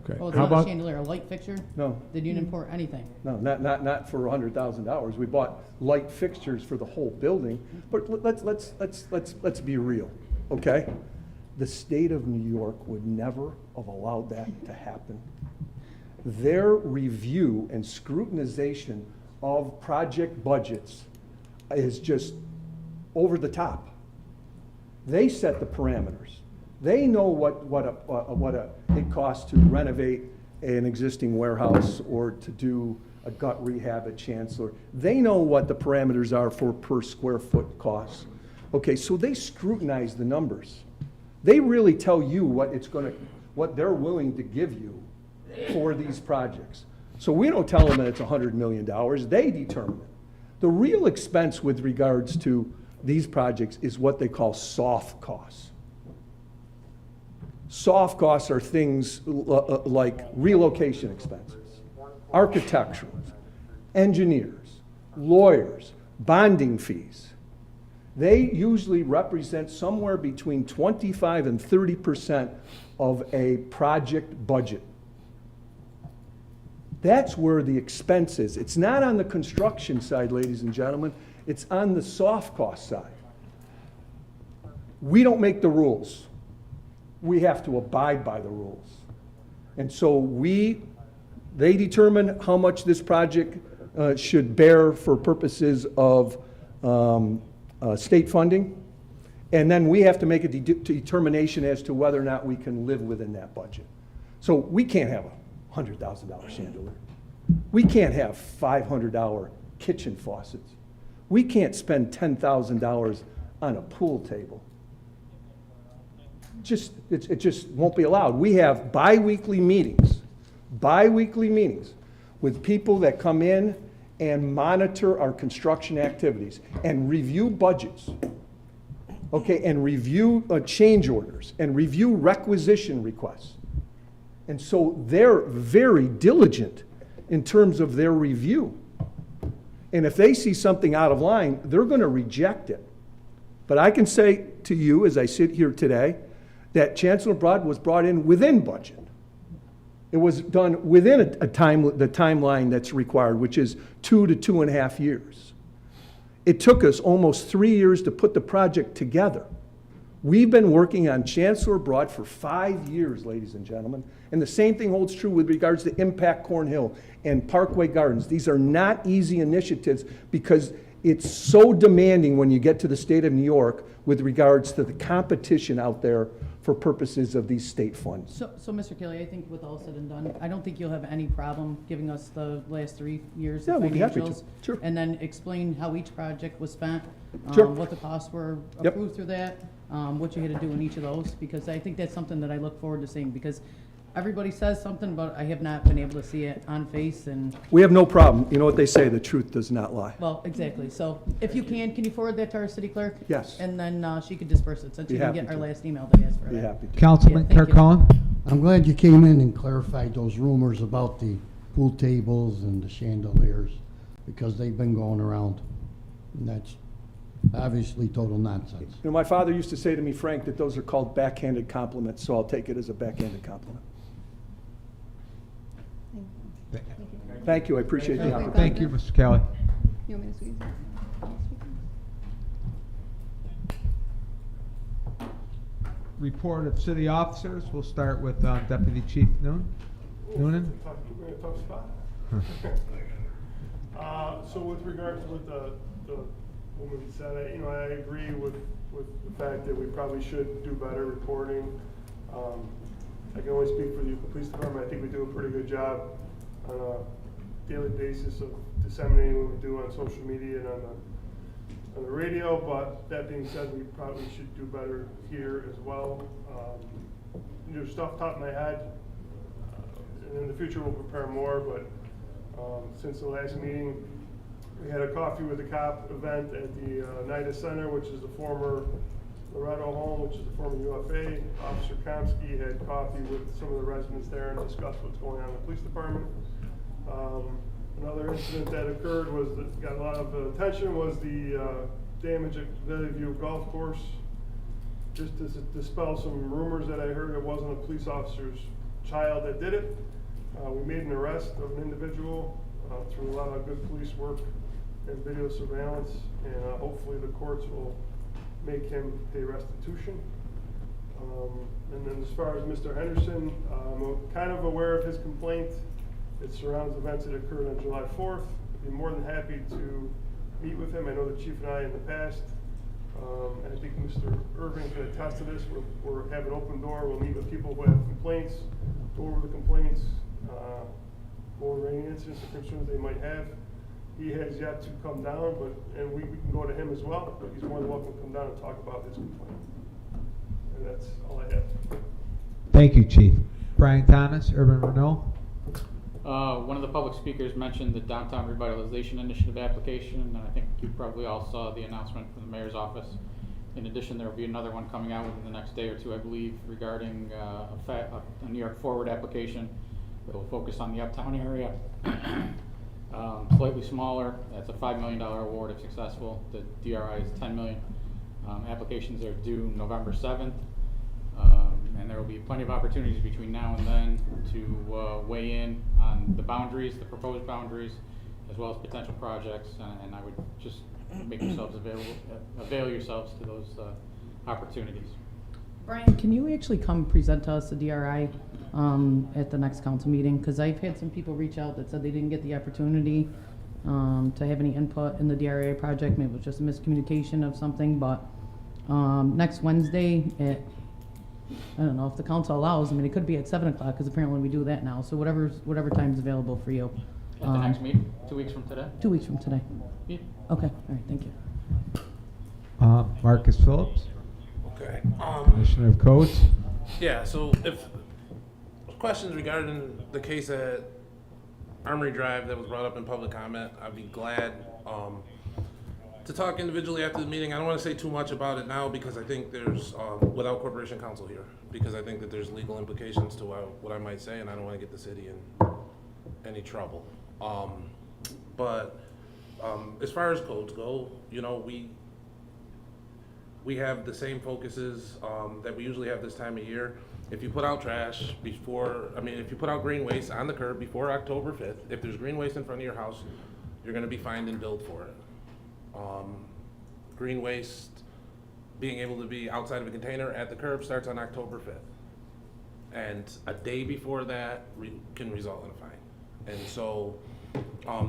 Okay. Oh, it's How not a about, chandelier, a light fixture? No, They didn't import anything? no, not for $100,000. We bought light fixtures for the whole building, but let's be real, okay? The state of New York would never have allowed that to happen. Their review and scrutinization of project budgets is just over the top. They set the parameters. They know what it costs to renovate an existing warehouse or to do a gut rehab at Chancellor. They know what the parameters are for per square foot costs. Okay, so they scrutinize the numbers. They really tell you what they're willing to give you for these projects. So we don't tell them that it's $100 million. They determine it. The real expense with regards to these projects is what they call soft costs. Soft costs are things like relocation expenses, architectural, engineers, lawyers, bonding fees. They usually represent somewhere between 25 and 30% of a project budget. That's where the expense is. It's not on the construction side, ladies and gentlemen. It's on the soft cost side. We don't make the rules. We have to abide by the rules. And so they determine how much this project should bear for purposes of state funding. And then we have to make a determination as to whether or not we can live within that budget. So we can't have a $100,000 chandelier. We can't have $500 kitchen faucets. We can't spend $10,000 on a pool table. It just won't be allowed. We have bi-weekly meetings with people that come in and monitor our construction activities and review budgets, okay, and review change orders and review requisition requests. And so they're very diligent in terms of their review. And if they see something out of line, they're going to reject it. But I can say to you, as I sit here today, that Chancellor Broad was brought in within budget. It was done within the timeline that's required, which is 2 to 2.5 years. It took us almost 3 years to put the project together. We've been working on Chancellor Broad for 5 years, ladies and gentlemen. And the same thing holds true with regards to Impact Cornhill and Parkway Gardens. These are not easy initiatives because it's so demanding when you get to the state of New York with regards to the competition out there for purposes of these state funds. So Mr. Kelly, I think with all said and done, I don't think you'll have any problem giving us the last 3 years Yeah, of we'd be happy to. financials. Sure. And then explain how each project was spent, Sure. what the costs were Yep. approved through that, what you had to do in each of those, because I think that's something that I look forward to seeing, because everybody says something, but I have not been able to see it on face and, We have no problem. You know what they say, the truth does not lie. well, exactly. So if you can you forward that to our city clerk? Yes. And then she could disperse it, since Be you didn't happy get our to. last email that asked for Be that. happy to. Councilman Yeah, thank you. Kirkon? I'm glad you came in and clarified those rumors about the pool tables and the chandeliers, because they've been going around. And that's obviously total nonsense. You know, my father used to say to me, Frank, that those are called backhanded compliments, so I'll take it as a backhanded compliment. Thank you, I appreciate the opportunity. Thank you, Mr. Kelly. You want me to squeeze it? Report of city officers. We'll start with Deputy Chief Noonan. Noonan? We're in a tough spot. So with regards to what the woman said, I agree with the fact that we probably should do better reporting. I can only speak for the police department. I think we do a pretty good job on a daily basis of disseminating what we do on social media and on the radio, but that being said, we probably should do better here as well. Stuff top of my head, and in the future we'll prepare more, but since the last meeting, we had a coffee with the cop event at the NIDA Center, which is the former Loretto home, which is the former UFA. Officer Komsky had coffee with some of the residents there and discussed what's going on in the police department. Another incident that occurred that got a lot of attention was the damage at Valley View Golf Course. Just to dispel some rumors that I heard, it wasn't a police officer's child that did it. We made an arrest of an individual through a lot of good police work and video surveillance, and hopefully the courts will make him pay restitution. And then as far as Mr. Henderson, I'm kind of aware of his complaint. It surrounds events that occurred on July 4th. I'd be more than happy to meet with him. I know the chief and I in the past, and I think Mr. Irving can attest to this. We're have an open door. We'll meet with people who have complaints, go over the complaints, go over any incidents or concerns they might have. He has yet to come down, and we can go to him as well, but he's more than welcome to come down and talk about his complaint. And that's all I have. Thank you, Chief. Brian Thomas, Urban Renewal. One of the public speakers mentioned the Downtown Revitalization Initiative application, and I think you probably all saw the announcement from the mayor's office. In addition, there will be another one coming out within the next day or two, I believe, regarding a New York Forward application that will focus on the uptown area. Slightly smaller. That's a $5 million award if successful. The DRI is $10 million. Applications are due November 7th. And there will be plenty of opportunities between now and then to weigh in on the boundaries, the proposed boundaries, as well as potential projects. And I would just make yourselves avail yourselves to those opportunities. Brian, can you actually come present to us the DRI at the next council meeting? Because I've had some people reach out that said they didn't get the opportunity to have any input in the DRI project. Maybe it was just a miscommunication of something, but next Wednesday at, I don't know if the council allows, I mean, it could be at 7 o'clock because apparently we do that now. So whatever time's available for you. At the next meeting, 2 weeks from today? 2 weeks from today. Yeah. Okay, all right, thank you. Marcus Phillips, Okay. Commissioner of Codes. Yeah, so if questions regarding the case at Armory Drive that was brought up in public comment, I'd be glad to talk individually after the meeting. I don't want to say too much about it now because I think there's, without corporation counsel here, because I think that there's legal implications to what I might say, and I don't want to get the city in any trouble. But as far as codes go, you know, we have the same focuses that we usually have this time of year. If you put out trash if you put out green waste on the curb before October 5th, if there's green waste in front of your house, you're gonna be fined and billed for it. Green waste being able to be outside of a container at the curb starts on October 5th. And a day before that can result in a fine. And so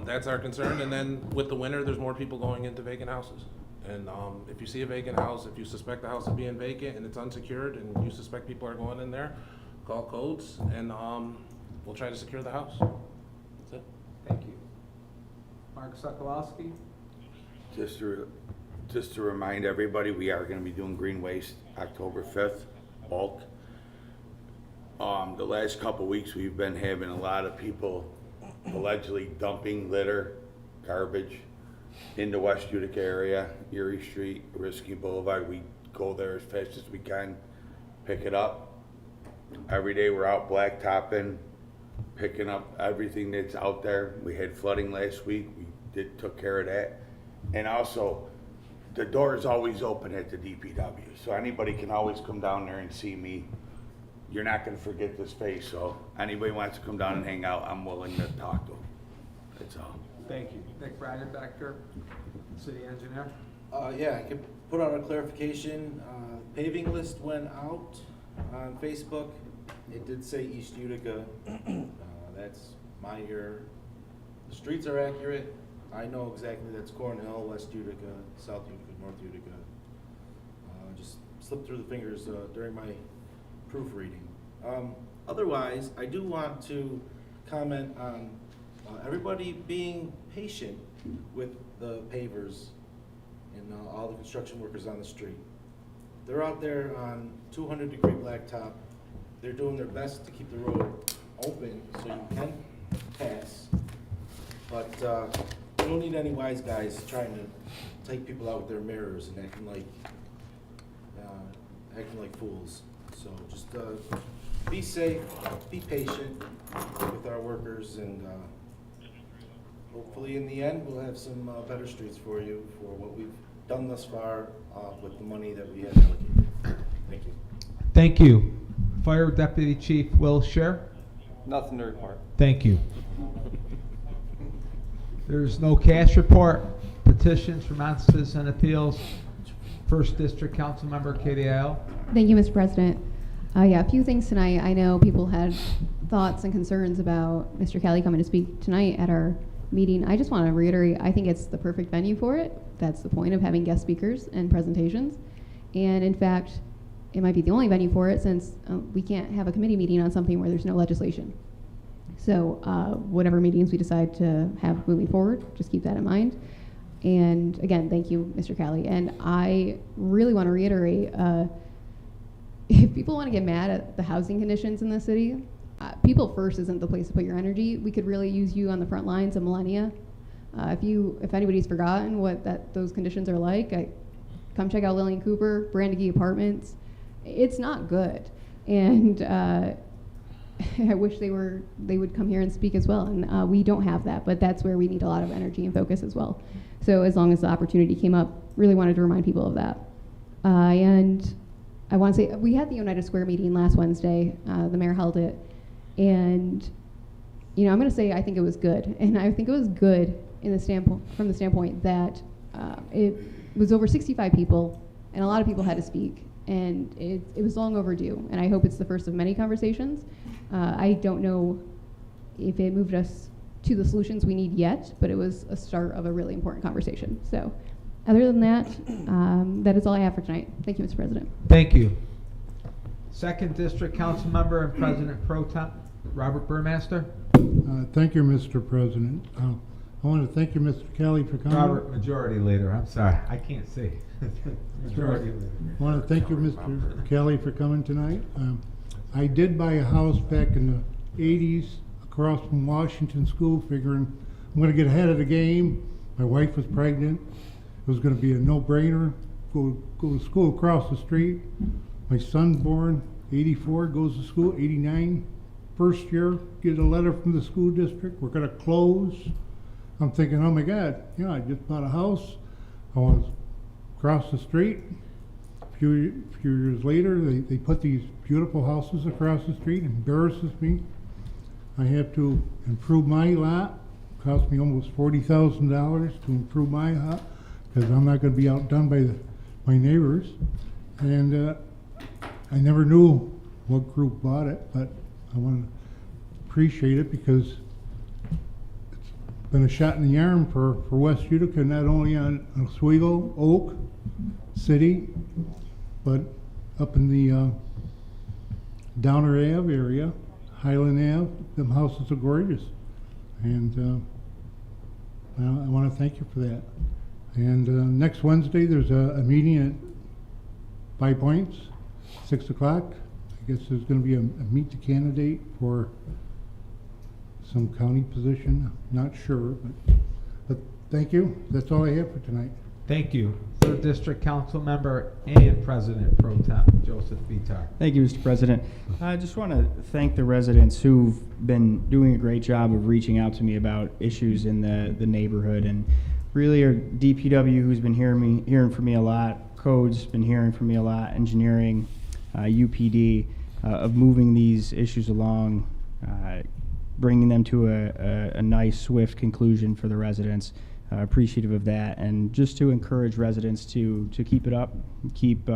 that's our concern. And then with the winter, there's more people going into vacant houses. And if you see a vacant house, if you suspect the house is being vacant and it's unsecured and you suspect people are going in there, call codes and we'll try to secure the house. That's it. Thank you. Mark Sokolowski. Just to remind everybody, we are gonna be doing green waste October 5th, bulk. The last couple weeks, we've been having a lot of people allegedly dumping litter, garbage in the West Utica area, Erie Street, Risky Boulevard. We go there as fast as we can, pick it up. Every day we're out blacktopping, picking up everything that's out there. We had flooding last week, we took care of that. And also, the door is always open at the DPW, so anybody can always come down there and see me. You're not gonna forget this face, so anybody wants to come down and hang out, I'm willing to talk to them. That's all. Thank you. Nick Bridenbecker, City Engineer. Yeah, I can put out a clarification. Paving list went out on Facebook. It did say East Utica. That's my ear. The streets are accurate. I know exactly that's Cornhill, West Utica, South Utica, North Utica. Just slipped through the fingers during my proofreading. Otherwise, I do want to comment on everybody being patient with the pavers and all the construction workers on the street. They're out there on 200-degree blacktop. They're doing their best to keep the road open so you can pass. But you don't need any wise guys trying to take people out with their mirrors and acting like fools. So just be safe, be patient with our workers, and hopefully in the end we'll have some better streets for you for what we've done thus far with the money that we have allocated. Thank you. Thank you. Fire Deputy Chief Will Scher. Nothing to report. Thank you. There's no cash report. Petitions, remonstrances, and appeals. First District Council Member Katie Isle. Thank you, Mr. President. Yeah, a few things tonight. I know people had thoughts and concerns about Mr. Kelly coming to speak tonight at our meeting. I just want to reiterate, I think it's the perfect venue for it. That's the point of having guest speakers and presentations. And in fact, it might be the only venue for it since we can't have a committee meeting on something where there's no legislation. So whatever meetings we decide to have moving forward, just keep that in mind. And again, thank you, Mr. Kelly. And I really want to reiterate, if people want to get mad at the housing conditions in the city, People First isn't the place to put your energy. We could really use you on the front lines of Millennia. If anybody's forgotten what those conditions are like, come check out Lillian Cooper, Brandegee Apartments. It's not good, and I wish they would come here and speak as well. And we don't have that, but that's where we need a lot of energy and focus as well. So as long as the opportunity came up, really wanted to remind people of that. And I want to say we had the United Square meeting last Wednesday. The mayor held it, and I'm going to say I think it was good, and I think it was good from the standpoint that it was over 65 people, and a lot of people had to speak, and it was long overdue. And I hope it's the first of many conversations. I don't know if it moved us to the solutions we need yet, but it was a start of a really important conversation. So other than that, that is all I have for tonight. Thank you, Mr. President. Thank you. Second District Council Member and President Pro Tem, Robert Burmaster. Thank you, Mr. President. I want to thank you, Mr. Kelly, for coming. Robert Majority Leader, I'm sorry, I can't see. Majority Leader. I want to thank you, Mr. Kelly, for coming tonight. I did buy a house back in the 80s across from Washington School, figuring I'm going to get ahead of the game. My wife was pregnant. It was going to be a no-brainer. Go to school across the street. My son, born 84, goes to school 89. First year, get a letter from the school district. We're going to close. I'm thinking, oh my God, I just bought a house. I was across the street. A few years later, they put these beautiful houses across the street. It embarrasses me. I have to improve my lot. It cost me almost $40,000 to improve my lot because I'm not going to be outdone by my neighbors. And I never knew what group bought it, but I want to appreciate it because it's been a shot in the arm for West Utica, not only on Oswego, Oak City, but up in the Downer Ave area, Highland Ave. Them houses are gorgeous. And I want to thank you for that. And next Wednesday, there's a meeting at 5 Points, 6 o'clock. I guess there's going to be a meet the candidate for some county position. Not sure, but thank you. That's all I have for tonight. Thank you. Third District Council Member and President Pro Tem, Joseph Vitar. Thank you, Mr. President. I just want to thank the residents who've been doing a great job of reaching out to me about issues in the neighborhood, and really our DPW, who's been hearing from me a lot, Code's been hearing from me a lot, engineering, UPD, of moving these issues along, bringing them to a nice, swift conclusion for the residents. Appreciative of that, and just to encourage residents to keep it up, keep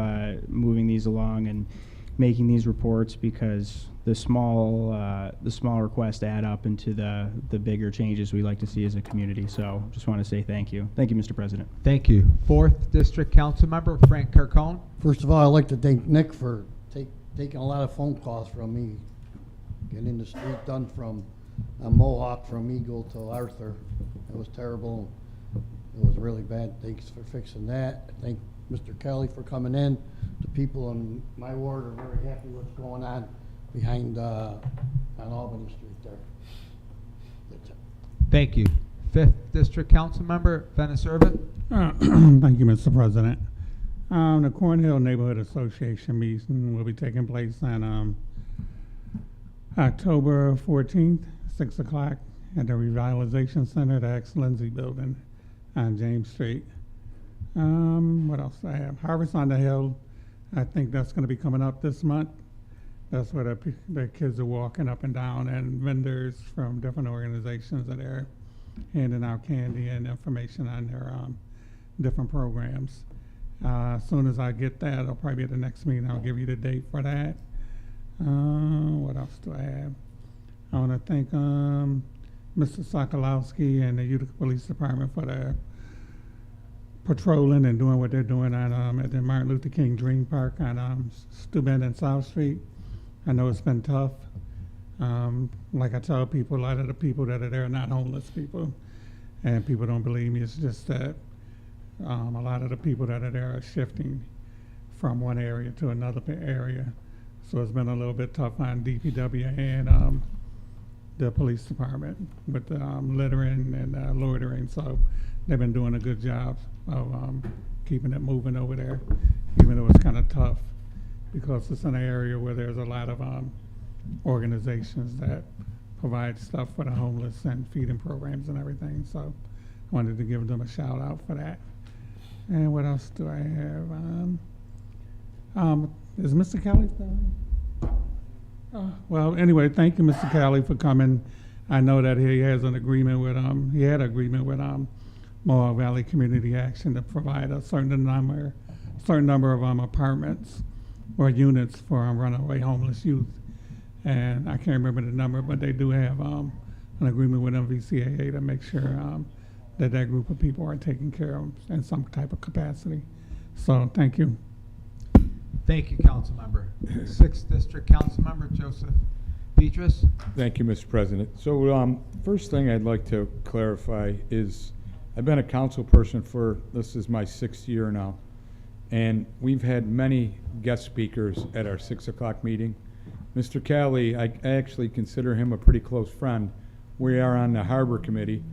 moving these along and making these reports, because the small requests add up into the bigger changes we like to see as a community. So just want to say thank you. Thank you, Mr. President. Thank you. Fourth District Council Member Frank Carcone. First of all, I'd like to thank Nick for taking a lot of phone calls from me, getting the street done from Mohawk from Eagle to Arthur. It was terrible. It was really bad. Thanks for fixing that. Thank Mr. Kelly for coming in. The people in my ward are very happy what's going on behind on Albany Street there. That's it. Thank you. Fifth District Council Member Venice Irvin. Thank you, Mr. President. The Cornhill Neighborhood Association meeting will be taking place on October 14th, 6 o'clock at the Revitalization Center, the ex-Lindsay building on James Street. What else do I have? Harvest on the Hill. I think that's going to be coming up this month. That's where the kids are walking up and down, and vendors from different organizations are there handing out candy and information on their different programs. As soon as I get that, it'll probably be at the next meeting. I'll give you the date for that. What else do I have? I want to thank Mr. Sokolowski and the Utica Police Department for their patrolling and doing what they're doing on at the Martin Luther King Dream Park on Steuben and South Street. I know it's been tough. Like I tell people, a lot of the people that are there are not homeless people, and people don't believe me. It's just that a lot of the people that are there are shifting from one area to another area. So it's been a little bit tough on DPW and the police department with littering and loitering. So they've been doing a good job of keeping it moving over there, even though it's kind of tough because it's an area where there's a lot of organizations that provide stuff for the homeless and feeding programs and everything. So I wanted to give them a shout out for that. And what else do I have? Is Mr. Kelly still? Well, anyway, thank you, Mr. Kelly, for coming. I know that he has an agreement with he had an agreement with Mohawk Valley Community Action to provide a certain number of apartments or units for runaway homeless youth. And I can't remember the number, but they do have an agreement with MVCAA to make sure that group of people are taken care of in some type of capacity. So thank you. Thank you, Councilmember. 6th District Councilmember Joseph Beatrice. Thank you, Mr. President. So first thing I'd like to clarify is I've been a council person this is my 6th year now, and we've had many guest speakers at our 6 o'clock meeting. Mr. Cali, I actually consider him a pretty close friend. We are on the Harbor Committee,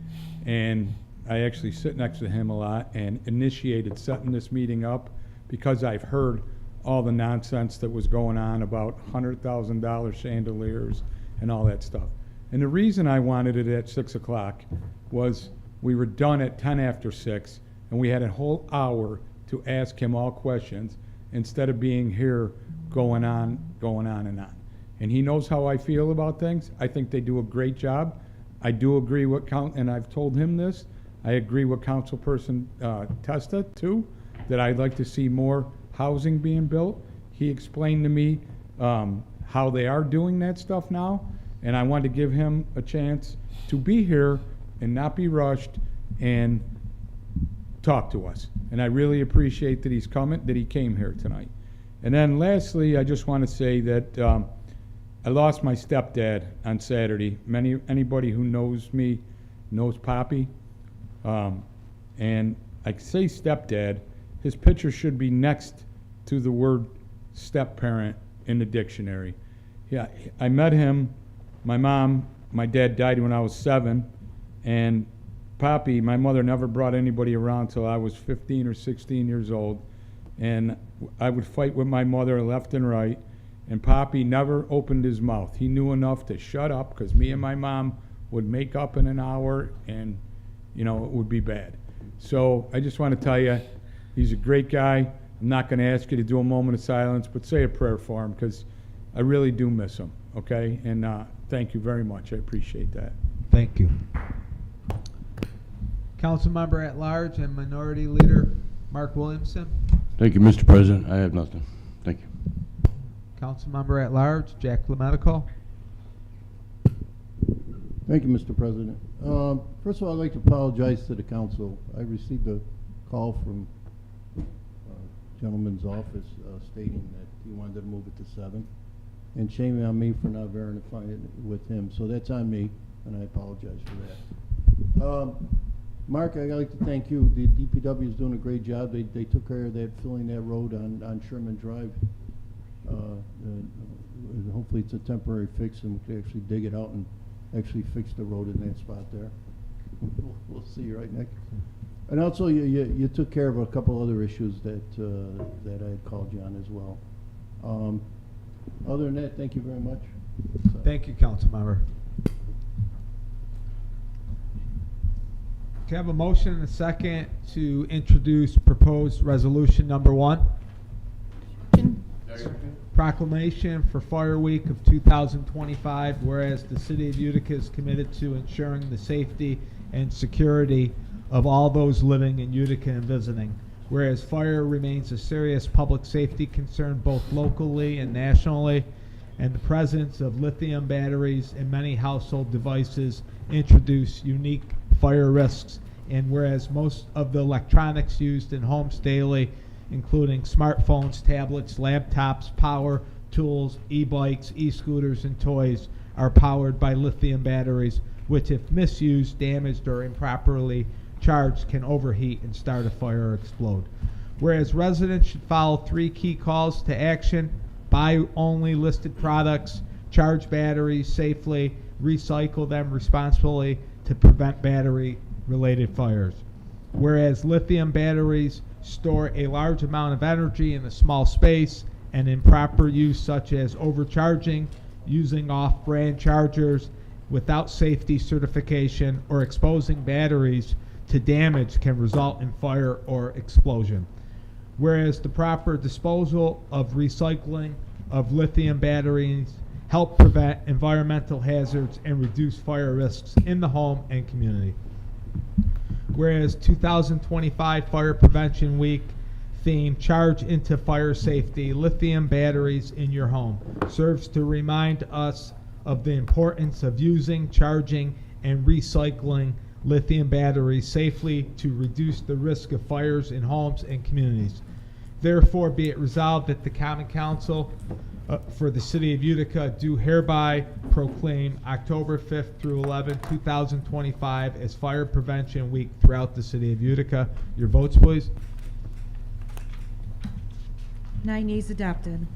and I actually sit next to him a lot and initiated setting this meeting up because I've heard all the nonsense that was going on about $100,000 chandeliers and all that stuff. And the reason I wanted it at 6 o'clock was we were done at 10 after 6, and we had a whole hour to ask him all questions instead of being here going on and on. And he knows how I feel about things. I think they do a great job. I do agree and I've told him this, I agree with Councilperson Testa too, that I'd like to see more housing being built. He explained to me how they are doing that stuff now, and I wanted to give him a chance to be here and not be rushed and talk to us. And I really appreciate that he came here tonight. And then lastly, I just want to say that I lost my stepdad on Saturday. Anybody who knows me knows Poppy. And I say stepdad, his picture should be next to the word step-parent in the dictionary. Yeah, I met him, my dad died when I was 7, and Poppy, my mother never brought anybody around till I was 15 or 16 years old. And I would fight with my mother left and right, and Poppy never opened his mouth. He knew enough to shut up, because me and my mom would make up in an hour, and, it would be bad. So I just want to tell you, he's a great guy. I'm not going to ask you to do a moment of silence, but say a prayer for him, because I really do miss him, okay? And thank you very much. I appreciate that. Thank you. Councilmember at Large and Minority Leader Mark Williamson. Thank you, Mr. President. I have nothing. Thank you. Councilmember at Large Jack Lemedical. Thank you, Mr. President. First of all, I'd like to apologize to the council. I received a call from a gentleman's office stating that he wanted to move it to 7. And shame on me for not verifying it with him. So that's on me, and I apologize for that. Mark, I'd like to thank you. The DPW is doing a great job. They took care of that, filling that road on Sherman Drive. Hopefully it's a temporary fix and we can actually dig it out and actually fix the road in that spot there. We'll see, right, Nick? And also, you took care of a couple other issues that I had called you on as well. Other than that, thank you very much. Thank you, Councilmember. Can I have a motion and a second to introduce proposed resolution number 1? Proclamation for Fire Week of 2025, whereas the City of Utica is committed to ensuring the safety and security of all those living in Utica and visiting. Whereas fire remains a serious public safety concern both locally and nationally, and the presence of lithium batteries in many household devices introduce unique fire risks. And whereas most of the electronics used in homes daily, including smartphones, tablets, laptops, power tools, e-bikes, e-scooters, and toys, are powered by lithium batteries, which if misused, damaged, or improperly charged can overheat and start a fire or explode. Whereas residents should follow 3 key calls to action buy only listed products, charge batteries safely, recycle them responsibly to prevent battery-related fires. Whereas lithium batteries store a large amount of energy in a small space, and improper use such as overcharging, using off-brand chargers without safety certification, or exposing batteries to damage can result in fire or explosion. Whereas the proper disposal of recycling of lithium batteries help prevent environmental hazards and reduce fire risks in the home and community. Whereas 2025 Fire Prevention Week theme, Charge into Fire Safety, Lithium Batteries in Your Home, serves to remind us of the importance of using, charging, and recycling lithium batteries safely to reduce the risk of fires in homes and communities. Therefore, be it resolved that the Common Council for the City of Utica do hereby proclaim October 5th through 11th, 2025 as Fire Prevention Week throughout the City of Utica. Your votes, please. 9 yeas adopted.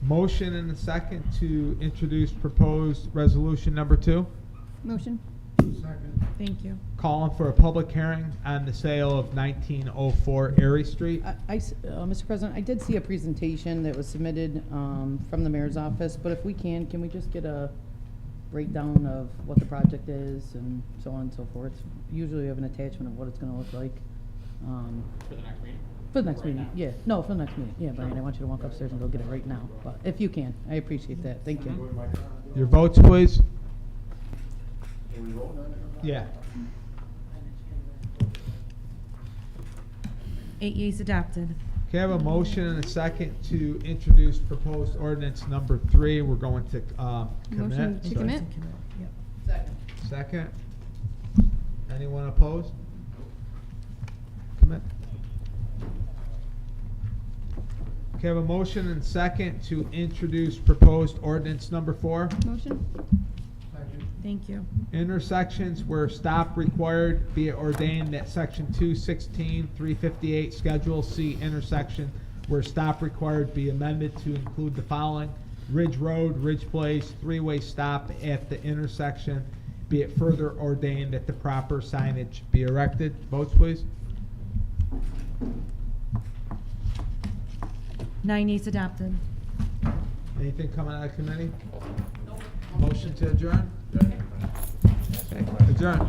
Motion and a second to introduce proposed resolution number 2. Motion. Thank you. Calling for a public hearing on the sale of 1904 Erie Street. Mr. President, I did see a presentation that was submitted from the mayor's office, but if we can we just get a breakdown of what the project is and so on and so forth? Usually we have an attachment of what it's going to look like. For the next meeting? For the next meeting, yeah. No, for the next meeting. Yeah, Brian, I want you to walk upstairs and go get it right now. But if you can, I appreciate that. Thank you. Your votes, please. Yeah. 8 yeas adopted. Okay, I have a motion and a second to introduce proposed ordinance number 3. We're going to commit. Motion to commit. Yep. Second. Anyone opposed? Commit. Okay, I have a motion and second to introduce proposed ordinance number 4. Motion. Thank you. Intersections where stop required, be it ordained that section 216, 358 Schedule C intersection where stop required be amended to include the following: Ridge Road, Ridge Place, 3-way stop at the intersection, be it further ordained that the proper signage be erected. Votes, please. 9 yeas adopted. Anything coming out of committee? Motion to adjourn? Okay. Adjourn.